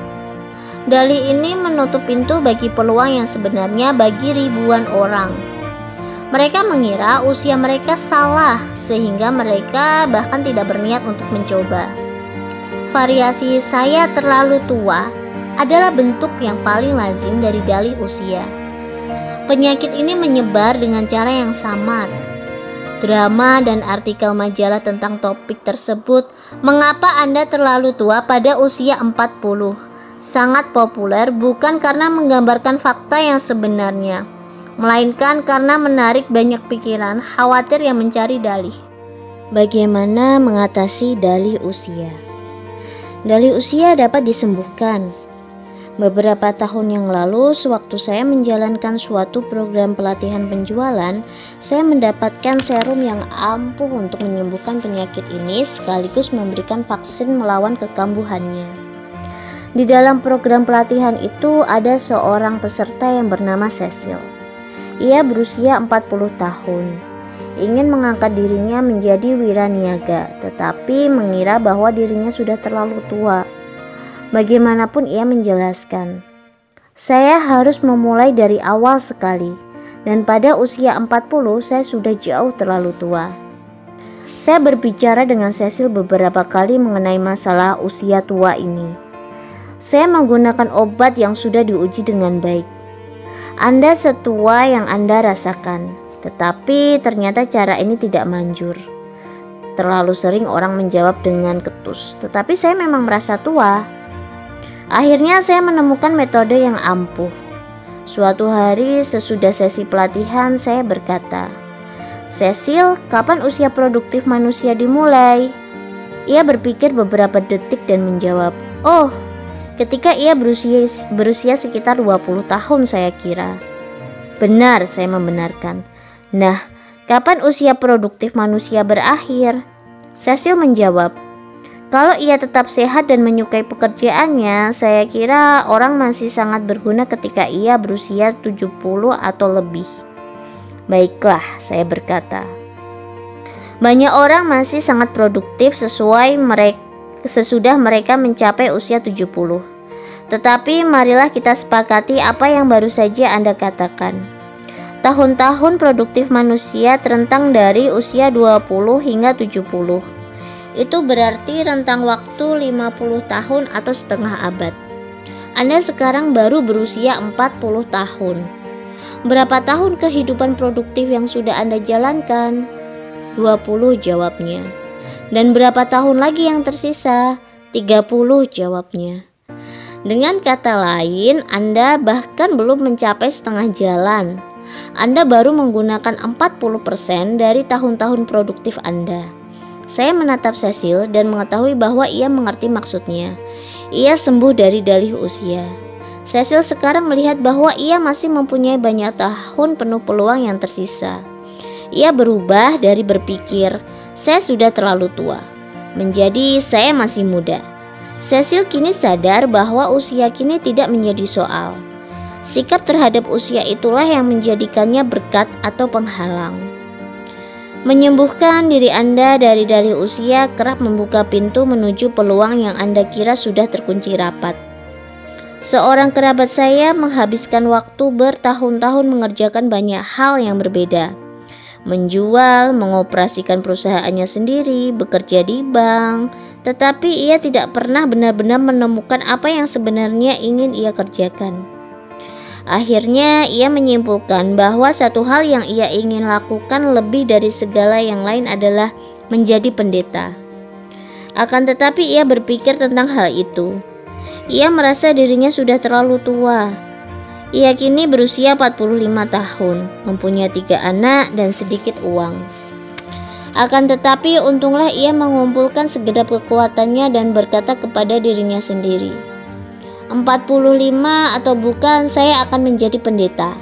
Dalih ini menutup pintu bagi peluang yang sebenarnya bagi ribuan orang. Mereka mengira usia mereka salah sehingga mereka bahkan tidak berniat untuk mencoba. Variasi saya terlalu tua adalah bentuk yang paling lazim dari dalih usia. Penyakit ini menyebar dengan cara yang samar. Drama dan artikel majalah tentang topik tersebut, mengapa Anda terlalu tua pada usia 40, sangat populer bukan karena menggambarkan fakta yang sebenarnya, melainkan karena menarik banyak pikiran khawatir yang mencari dalih. Bagaimana mengatasi dalih usia? Dalih usia dapat disembuhkan. Beberapa tahun yang lalu, sewaktu saya menjalankan suatu program pelatihan penjualan, saya mendapatkan serum yang ampuh untuk menyembuhkan penyakit ini sekaligus memberikan vaksin melawan kekambuhannya. Di dalam program pelatihan itu ada seorang peserta yang bernama Cecil. Ia berusia 40 tahun, ingin mengangkat dirinya menjadi wiraniaga, tetapi mengira bahwa dirinya sudah terlalu tua. Bagaimanapun ia menjelaskan, saya harus memulai dari awal sekali, dan pada usia 40 saya sudah jauh terlalu tua. Saya berbicara dengan Cecil beberapa kali mengenai masalah usia tua ini. Saya menggunakan obat yang sudah diuji dengan baik. Anda setua yang Anda rasakan, tetapi ternyata cara ini tidak manjur. Terlalu sering orang menjawab dengan ketus, tetapi saya memang merasa tua. Akhirnya saya menemukan metode yang ampuh. Suatu hari sesudah sesi pelatihan saya berkata, Cecil, kapan usia produktif manusia dimulai? Ia berpikir beberapa detik dan menjawab, oh, ketika ia berusia sekitar 20 tahun saya kira. Benar, saya membenarkan. Nah, kapan usia produktif manusia berakhir? Cecil menjawab, kalau ia tetap sehat dan menyukai pekerjaannya, saya kira orang masih sangat berguna ketika ia berusia 70 atau lebih. Baiklah, saya berkata. Banyak orang masih sangat produktif sesudah mereka mencapai usia 70. Tetapi marilah kita sepakati apa yang baru saja Anda katakan. Tahun-tahun produktif manusia terentang dari usia 20 hingga 70. Itu berarti rentang waktu 50 tahun atau setengah abad. Anda sekarang baru berusia 40 tahun. Berapa tahun kehidupan produktif yang sudah Anda jalankan? 20 jawabnya. Dan berapa tahun lagi yang tersisa? 30 jawabnya. Dengan kata lain, Anda bahkan belum mencapai setengah jalan. Anda baru menggunakan 40% dari tahun-tahun produktif Anda. Saya menatap Cecil dan mengetahui bahwa ia mengerti maksudnya. Ia sembuh dari dalih usia. Cecil sekarang melihat bahwa ia masih mempunyai banyak tahun penuh peluang yang tersisa. Ia berubah dari berpikir, "Saya sudah terlalu tua," menjadi "Saya masih muda." Cecil kini sadar bahwa usia kini tidak menjadi soal. Sikap terhadap usia itulah yang menjadikannya berkat atau penghalang. Menyembuhkan diri Anda dari dalih usia kerap membuka pintu menuju peluang yang Anda kira sudah terkunci rapat. Seorang kerabat saya menghabiskan waktu bertahun-tahun mengerjakan banyak hal yang berbeda. Menjual, mengoperasikan perusahaannya sendiri, bekerja di bank, tetapi ia tidak pernah benar-benar menemukan apa yang sebenarnya ingin ia kerjakan. Akhirnya ia menyimpulkan bahwa satu hal yang ia ingin lakukan lebih dari segala yang lain adalah menjadi pendeta. Akan tetapi ia berpikir tentang hal itu. Ia merasa dirinya sudah terlalu tua. Ia kini berusia 45 tahun, mempunyai 3 anak dan sedikit uang. Akan tetapi untunglah ia mengumpulkan segenap kekuatannya dan berkata kepada dirinya sendiri, 45 atau bukan, saya akan menjadi pendeta.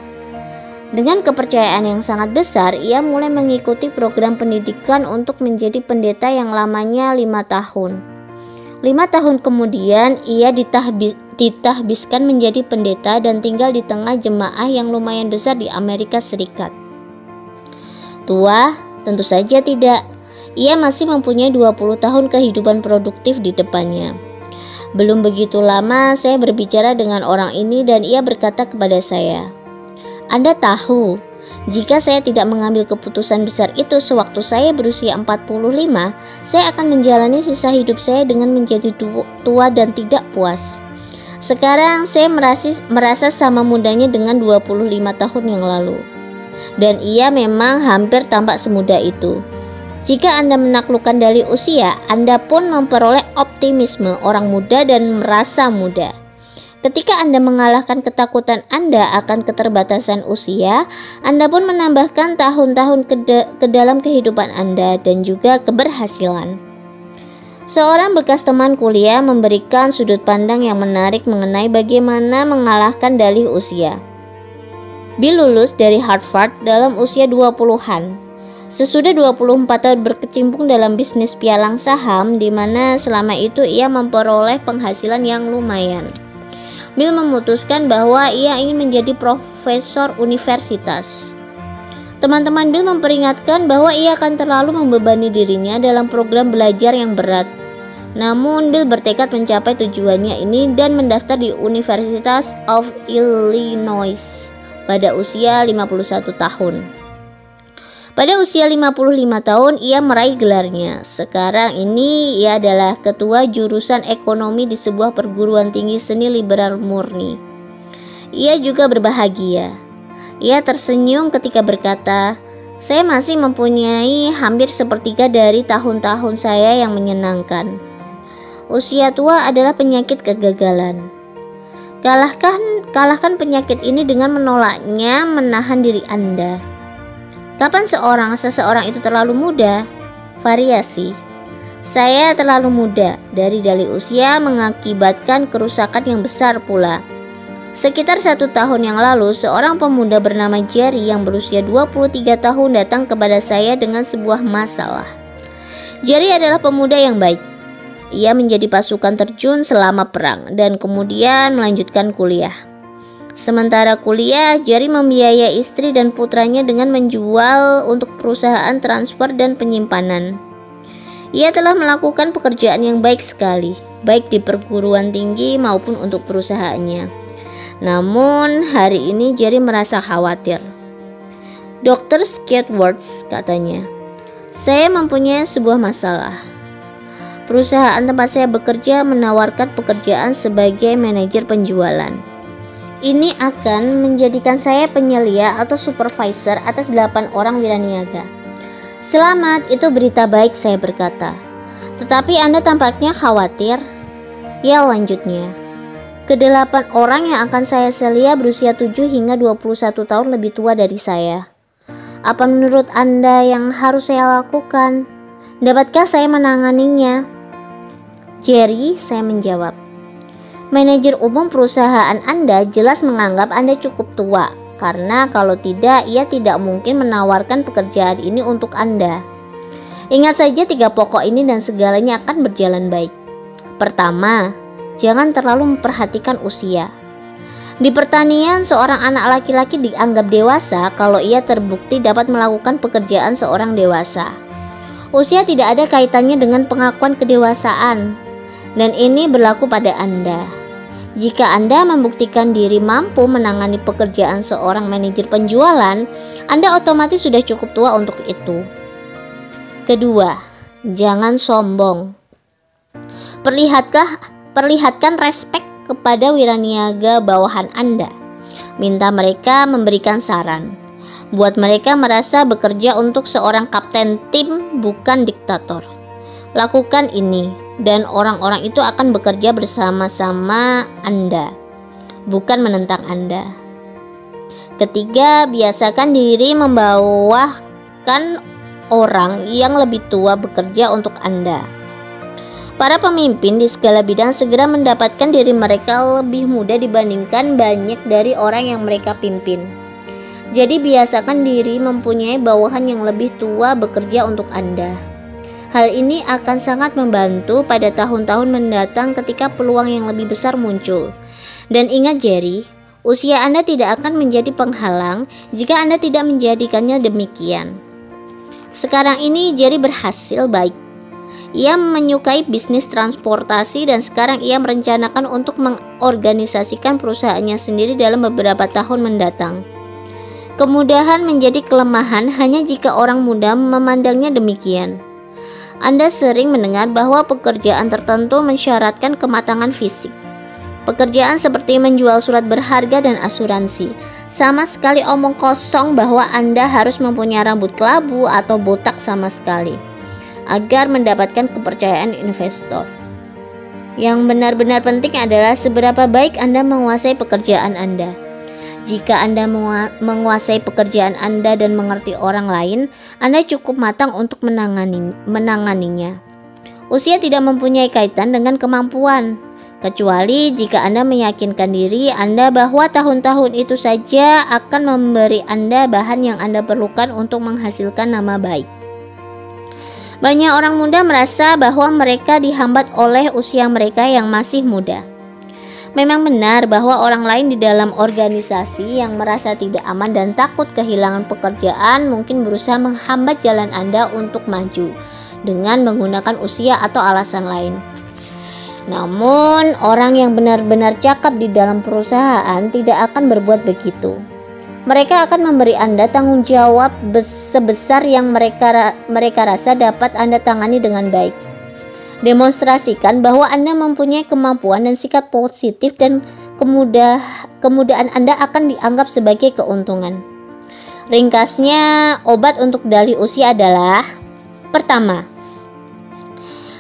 Dengan kepercayaan yang sangat besar, ia mulai mengikuti program pendidikan untuk menjadi pendeta yang lamanya 5 tahun. 5 tahun kemudian ia ditahbiskan menjadi pendeta dan tinggal di tengah jemaah yang lumayan besar di Amerika Serikat. Tua? Tentu saja tidak. Ia masih mempunyai 20 tahun kehidupan produktif di depannya. Belum begitu lama saya berbicara dengan orang ini dan ia berkata kepada saya, "Anda tahu, jika saya tidak mengambil keputusan besar itu sewaktu saya berusia 45, saya akan menjalani sisa hidup saya dengan menjadi tua dan tidak puas. Sekarang saya merasa sama mudanya dengan 25 tahun yang lalu." Dan ia memang hampir tampak semuda itu. Jika Anda menaklukkan dalih usia, Anda pun memperoleh optimisme orang muda dan merasa muda. Ketika Anda mengalahkan ketakutan Anda akan keterbatasan usia, Anda pun menambahkan tahun-tahun ke dalam kehidupan Anda dan juga keberhasilan. Seorang bekas teman kuliah memberikan sudut pandang yang menarik mengenai bagaimana mengalahkan dalih usia. Bill lulus dari Harvard dalam usia 20-an. Sesudah 24 tahun berkecimpung dalam bisnis pialang saham, di mana selama itu ia memperoleh penghasilan yang lumayan. Bill memutuskan bahwa ia ingin menjadi profesor universitas. Teman-teman Bill memperingatkan bahwa ia akan terlalu membebani dirinya dalam program belajar yang berat. Namun Bill bertekad mencapai tujuannya ini dan mendaftar di University of Illinois pada usia 51 tahun. Pada usia 55 tahun ia meraih gelarnya. Sekarang ini ia adalah ketua jurusan ekonomi di sebuah perguruan tinggi seni liberal murni. Ia juga berbahagia. Ia tersenyum ketika berkata, "Saya masih mempunyai hampir sepertiga dari tahun-tahun saya yang menyenangkan." Usia tua adalah penyakit kegagalan. Kalahkan penyakit ini dengan menolaknya, menahan diri Anda. Kapan seseorang itu terlalu muda? Variasi. Saya terlalu muda dari dalih usia mengakibatkan kerusakan yang besar pula. Sekitar 1 tahun yang lalu, seorang pemuda bernama Jerry yang berusia 23 tahun datang kepada saya dengan sebuah masalah. Jerry adalah pemuda yang baik. Ia menjadi pasukan terjun selama perang dan kemudian melanjutkan kuliah. Sementara kuliah, Jerry membiayai istri dan putranya dengan menjual untuk perusahaan transfer dan penyimpanan. Ia telah melakukan pekerjaan yang baik sekali, baik di perguruan tinggi maupun untuk perusahaannya. Namun, hari ini Jerry merasa khawatir. "Dr. Skidworth," katanya, "saya mempunyai sebuah masalah. Perusahaan tempat saya bekerja menawarkan pekerjaan sebagai manajer penjualan. Ini akan menjadikan saya penyelia atau supervisor atas 8 orang wiraniaga." "Selamat, itu berita baik," saya berkata. "Tetapi Anda tampaknya khawatir." Ya, lanjutnya. Kedelapan orang yang akan saya selia berusia 7 hingga 21 tahun lebih tua dari saya. Apa menurut Anda yang harus saya lakukan? Dapatkah saya menanganinya? Jerry, saya menjawab. Manajer umum perusahaan Anda jelas menganggap Anda cukup tua, karena kalau tidak, ia tidak mungkin menawarkan pekerjaan ini untuk Anda. Ingat saja 3 pokok ini dan segalanya akan berjalan baik. Pertama, jangan terlalu memperhatikan usia. Di pertanian, seorang anak laki-laki dianggap dewasa kalau ia terbukti dapat melakukan pekerjaan seorang dewasa. Usia tidak ada kaitannya dengan pengakuan kedewasaan, dan ini berlaku pada Anda. Jika Anda membuktikan diri mampu menangani pekerjaan seorang manajer penjualan, Anda otomatis sudah cukup tua untuk itu. Kedua, jangan sombong. Perlihatkan respek kepada wiraniaga bawahan Anda. Minta mereka memberikan saran. Buat mereka merasa bekerja untuk seorang kapten tim, bukan diktator. Lakukan ini, dan orang-orang itu akan bekerja bersama-sama Anda, bukan menentang Anda. Ketiga, biasakan diri membawakan orang yang lebih tua bekerja untuk Anda. Para pemimpin di segala bidang segera mendapatkan diri mereka lebih muda dibandingkan banyak dari orang yang mereka pimpin. Jadi biasakan diri mempunyai bawahan yang lebih tua bekerja untuk Anda. Hal ini akan sangat membantu pada tahun-tahun mendatang ketika peluang yang lebih besar muncul. Dan ingat Jerry, usia Anda tidak akan menjadi penghalang jika Anda tidak menjadikannya demikian. Sekarang ini Jerry berhasil baik. Ia menyukai bisnis transportasi dan sekarang ia merencanakan untuk mengorganisasikan perusahaannya sendiri dalam beberapa tahun mendatang. Kemudahan menjadi kelemahan hanya jika orang muda memandangnya demikian. Anda sering mendengar bahwa pekerjaan tertentu mensyaratkan kematangan fisik. Pekerjaan seperti menjual surat berharga dan asuransi. Sama sekali omong kosong bahwa Anda harus mempunyai rambut kelabu atau botak sama sekali agar mendapatkan kepercayaan investor. Yang benar-benar penting adalah seberapa baik Anda menguasai pekerjaan Anda. Jika Anda menguasai pekerjaan Anda dan mengerti orang lain, Anda cukup matang untuk menanganinya. Usia tidak mempunyai kaitan dengan kemampuan, kecuali jika Anda meyakinkan diri Anda bahwa tahun-tahun itu saja akan memberi Anda bahan yang Anda perlukan untuk menghasilkan nama baik. Banyak orang muda merasa bahwa mereka dihambat oleh usia mereka yang masih muda. Memang benar bahwa orang lain di dalam organisasi yang merasa tidak aman dan takut kehilangan pekerjaan mungkin berusaha menghambat jalan Anda untuk maju dengan menggunakan usia atau alasan lain. Namun, orang yang benar-benar cakap di dalam perusahaan tidak akan berbuat begitu. Mereka akan memberi Anda tanggung jawab sebesar yang mereka rasa dapat Anda tangani dengan baik. Demonstrasikan bahwa Anda mempunyai kemampuan dan sikap positif dan kemudahan Anda akan dianggap sebagai keuntungan. Ringkasnya, obat untuk dalih usia adalah: pertama,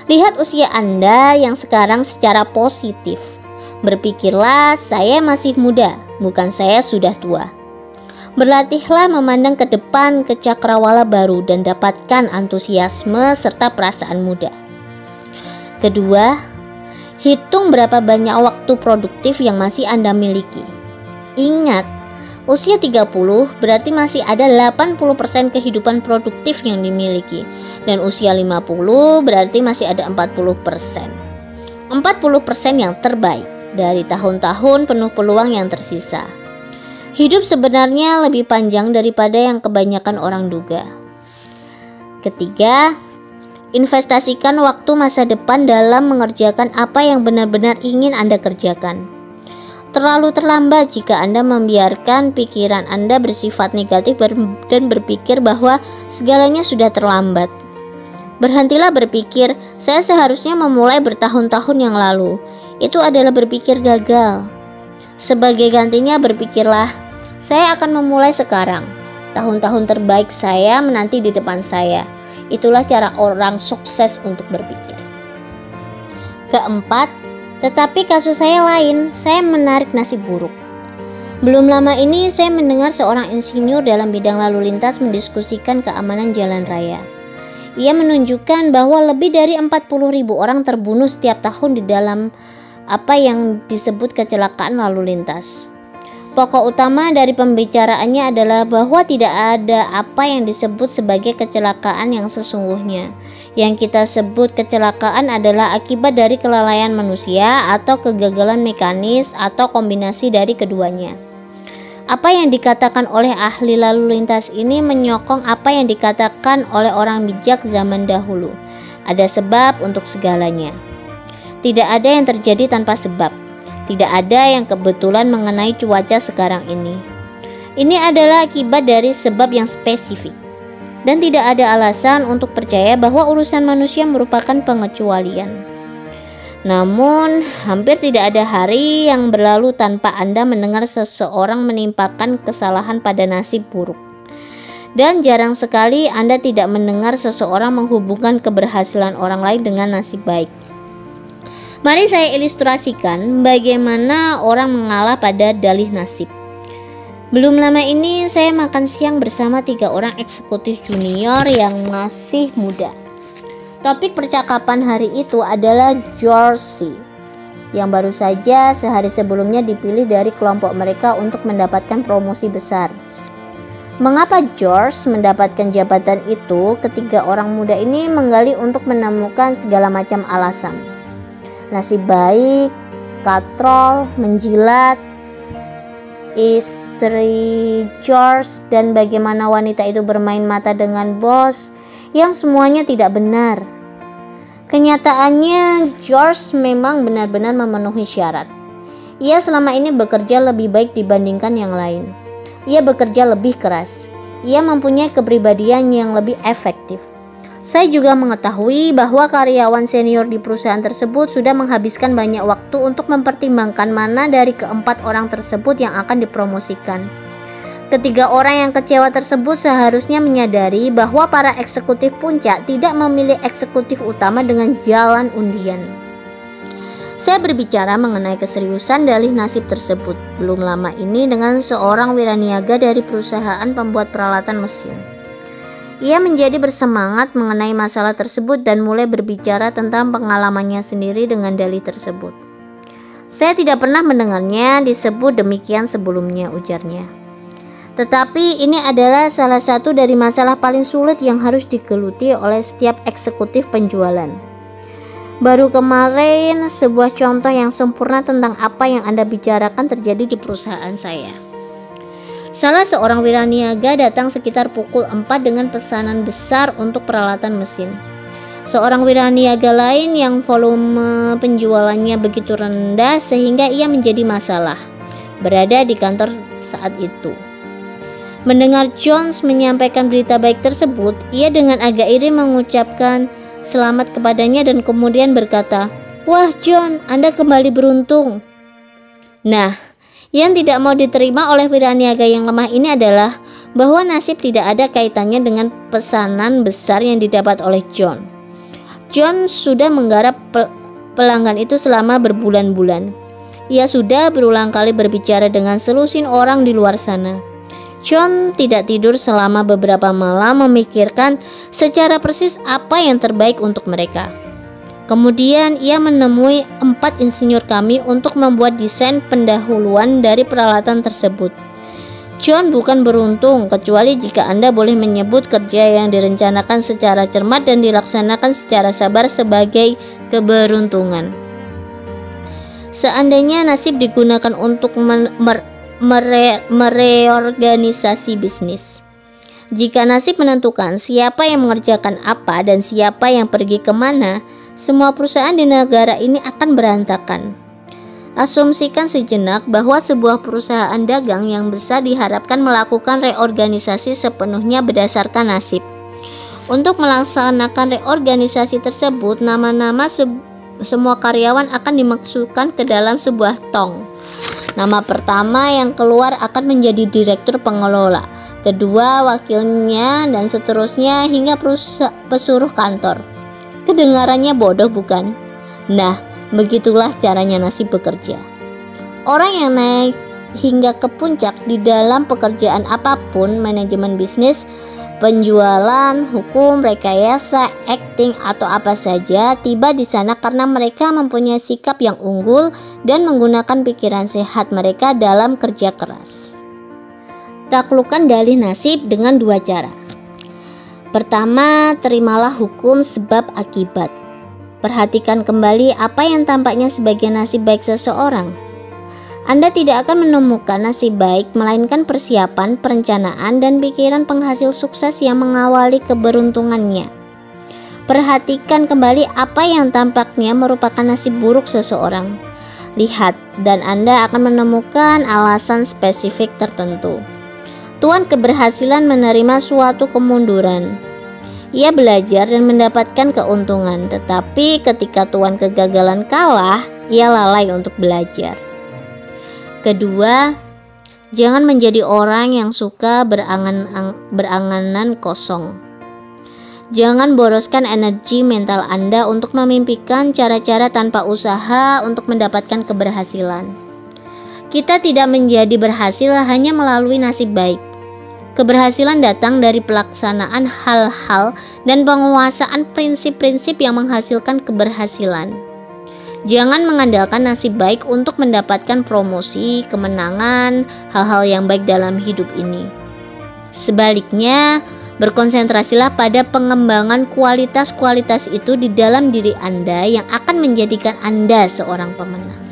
lihat usia Anda yang sekarang secara positif. Berpikirlah, saya masih muda, bukan saya sudah tua. Berlatihlah memandang ke depan ke cakrawala baru dan dapatkan antusiasme serta perasaan muda. Kedua, hitung berapa banyak waktu produktif yang masih Anda miliki. Ingat, usia 30 berarti masih ada 80% kehidupan produktif yang dimiliki, dan usia 50 berarti masih ada 40%. 40% yang terbaik dari tahun-tahun penuh peluang yang tersisa. Hidup sebenarnya lebih panjang daripada yang kebanyakan orang duga. Ketiga, investasikan waktu masa depan dalam mengerjakan apa yang benar-benar ingin Anda kerjakan. Terlalu terlambat jika Anda membiarkan pikiran Anda bersifat negatif dan berpikir bahwa segalanya sudah terlambat. Berhentilah berpikir, saya seharusnya memulai bertahun-tahun yang lalu. Itu adalah berpikir gagal. Sebagai gantinya berpikirlah, saya akan memulai sekarang. Tahun-tahun terbaik saya menanti di depan saya. Itulah cara orang sukses untuk berpikir. Keempat, Tetapi kasus saya lain, saya menarik nasib buruk. Belum lama ini saya mendengar seorang insinyur dalam bidang lalu lintas mendiskusikan keamanan jalan raya. Ia menunjukkan bahwa lebih dari 40.000 orang terbunuh setiap tahun di dalam apa yang disebut kecelakaan lalu lintas. Pokok utama dari pembicaraannya adalah bahwa tidak ada apa yang disebut sebagai kecelakaan yang sesungguhnya. Yang kita sebut kecelakaan adalah akibat dari kelalaian manusia atau kegagalan mekanis atau kombinasi dari keduanya. Apa yang dikatakan oleh ahli lalu lintas ini menyokong apa yang dikatakan oleh orang bijak zaman dahulu. Ada sebab untuk segalanya. Tidak ada yang terjadi tanpa sebab. Tidak ada yang kebetulan mengenai cuaca sekarang ini. Ini adalah akibat dari sebab yang spesifik. Dan tidak ada alasan untuk percaya bahwa urusan manusia merupakan pengecualian. Namun, hampir tidak ada hari yang berlalu tanpa Anda mendengar seseorang menimpakan kesalahan pada nasib buruk. Dan jarang sekali Anda tidak mendengar seseorang menghubungkan keberhasilan orang lain dengan nasib baik. Mari saya ilustrasikan bagaimana orang mengalah pada dalih nasib. Belum lama ini saya makan siang bersama 3 orang eksekutif junior yang masih muda. Topik percakapan hari itu adalah George C. yang baru saja sehari sebelumnya dipilih dari kelompok mereka untuk mendapatkan promosi besar. Mengapa George mendapatkan jabatan itu? Ketiga orang muda ini menggali untuk menemukan segala macam alasan. Nasib baik, katrol, menjilat, istri George, dan bagaimana wanita itu bermain mata dengan bos, yang semuanya tidak benar. Kenyataannya George memang benar-benar memenuhi syarat. Ia selama ini bekerja lebih baik dibandingkan yang lain. Ia bekerja lebih keras. Ia mempunyai kepribadian yang lebih efektif. Saya juga mengetahui bahwa karyawan senior di perusahaan tersebut sudah menghabiskan banyak waktu untuk mempertimbangkan mana dari keempat orang tersebut yang akan dipromosikan. Ketiga orang yang kecewa tersebut seharusnya menyadari bahwa para eksekutif puncak tidak memilih eksekutif utama dengan jalan undian. Saya berbicara mengenai keseriusan dalih nasib tersebut belum lama ini dengan seorang wiraniaga dari perusahaan pembuat peralatan mesin. Ia menjadi bersemangat mengenai masalah tersebut dan mulai berbicara tentang pengalamannya sendiri dengan dalih tersebut. Saya tidak pernah mendengarnya disebut demikian sebelumnya, ujarnya. Tetapi ini adalah salah satu dari masalah paling sulit yang harus digeluti oleh setiap eksekutif penjualan. Baru kemarin sebuah contoh yang sempurna tentang apa yang Anda bicarakan terjadi di perusahaan saya. Salah seorang wiraniaga datang sekitar pukul 4 dengan pesanan besar untuk peralatan mesin. Seorang wiraniaga lain yang volume penjualannya begitu rendah sehingga ia menjadi masalah, berada di kantor saat itu. Mendengar Jones menyampaikan berita baik tersebut, ia dengan agak iri mengucapkan selamat kepadanya dan kemudian berkata, "Wah John, Anda kembali beruntung." Nah, yang tidak mau diterima oleh wiraniaga yang lemah ini adalah bahwa nasib tidak ada kaitannya dengan pesanan besar yang didapat oleh John. John sudah menggarap pelanggan itu selama berbulan-bulan. Ia sudah berulang kali berbicara dengan selusin orang di luar sana. John tidak tidur selama beberapa malam memikirkan secara persis apa yang terbaik untuk mereka. Kemudian ia menemui 4 insinyur kami untuk membuat desain pendahuluan dari peralatan tersebut. John bukan beruntung kecuali jika Anda boleh menyebut kerja yang direncanakan secara cermat dan dilaksanakan secara sabar sebagai keberuntungan. Seandainya nasib digunakan untuk mereorganisasi bisnis. Jika nasib menentukan siapa yang mengerjakan apa dan siapa yang pergi kemana, semua perusahaan di negara ini akan berantakan. Asumsikan sejenak bahwa sebuah perusahaan dagang yang besar diharapkan melakukan reorganisasi sepenuhnya berdasarkan nasib. Untuk melaksanakan reorganisasi tersebut, nama-nama semua karyawan akan dimasukkan ke dalam sebuah tong. Nama pertama yang keluar akan menjadi direktur pengelola, kedua wakilnya, dan seterusnya hingga pesuruh kantor. Kedengarannya bodoh bukan? Nah, Begitulah caranya nasib bekerja. Orang yang naik hingga ke puncak di dalam pekerjaan apapun, manajemen bisnis, penjualan, hukum, rekayasa, acting, atau apa saja, tiba di sana karena mereka mempunyai sikap yang unggul dan menggunakan pikiran sehat mereka dalam kerja keras. Taklukkan dalih nasib dengan dua cara. Pertama, terimalah hukum sebab akibat. Perhatikan kembali apa yang tampaknya sebagai nasib baik seseorang. Anda tidak akan menemukan nasib baik, melainkan persiapan, perencanaan, dan pikiran penghasil sukses yang mengawali keberuntungannya. Perhatikan kembali apa yang tampaknya merupakan nasib buruk seseorang. Lihat, dan Anda akan menemukan alasan spesifik tertentu. Tuan keberhasilan menerima suatu kemunduran. Ia belajar dan mendapatkan keuntungan, tetapi ketika tuan kegagalan kalah, ia lalai untuk belajar. Kedua, jangan menjadi orang yang suka berangan-angan kosong. Jangan boroskan energi mental Anda untuk memimpikan cara-cara tanpa usaha untuk mendapatkan keberhasilan. Kita tidak menjadi berhasil hanya melalui nasib baik. Keberhasilan datang dari pelaksanaan hal-hal dan penguasaan prinsip-prinsip yang menghasilkan keberhasilan. Jangan mengandalkan nasib baik untuk mendapatkan promosi, kemenangan, hal-hal yang baik dalam hidup ini. Sebaliknya, berkonsentrasilah pada pengembangan kualitas-kualitas itu di dalam diri Anda yang akan menjadikan Anda seorang pemenang.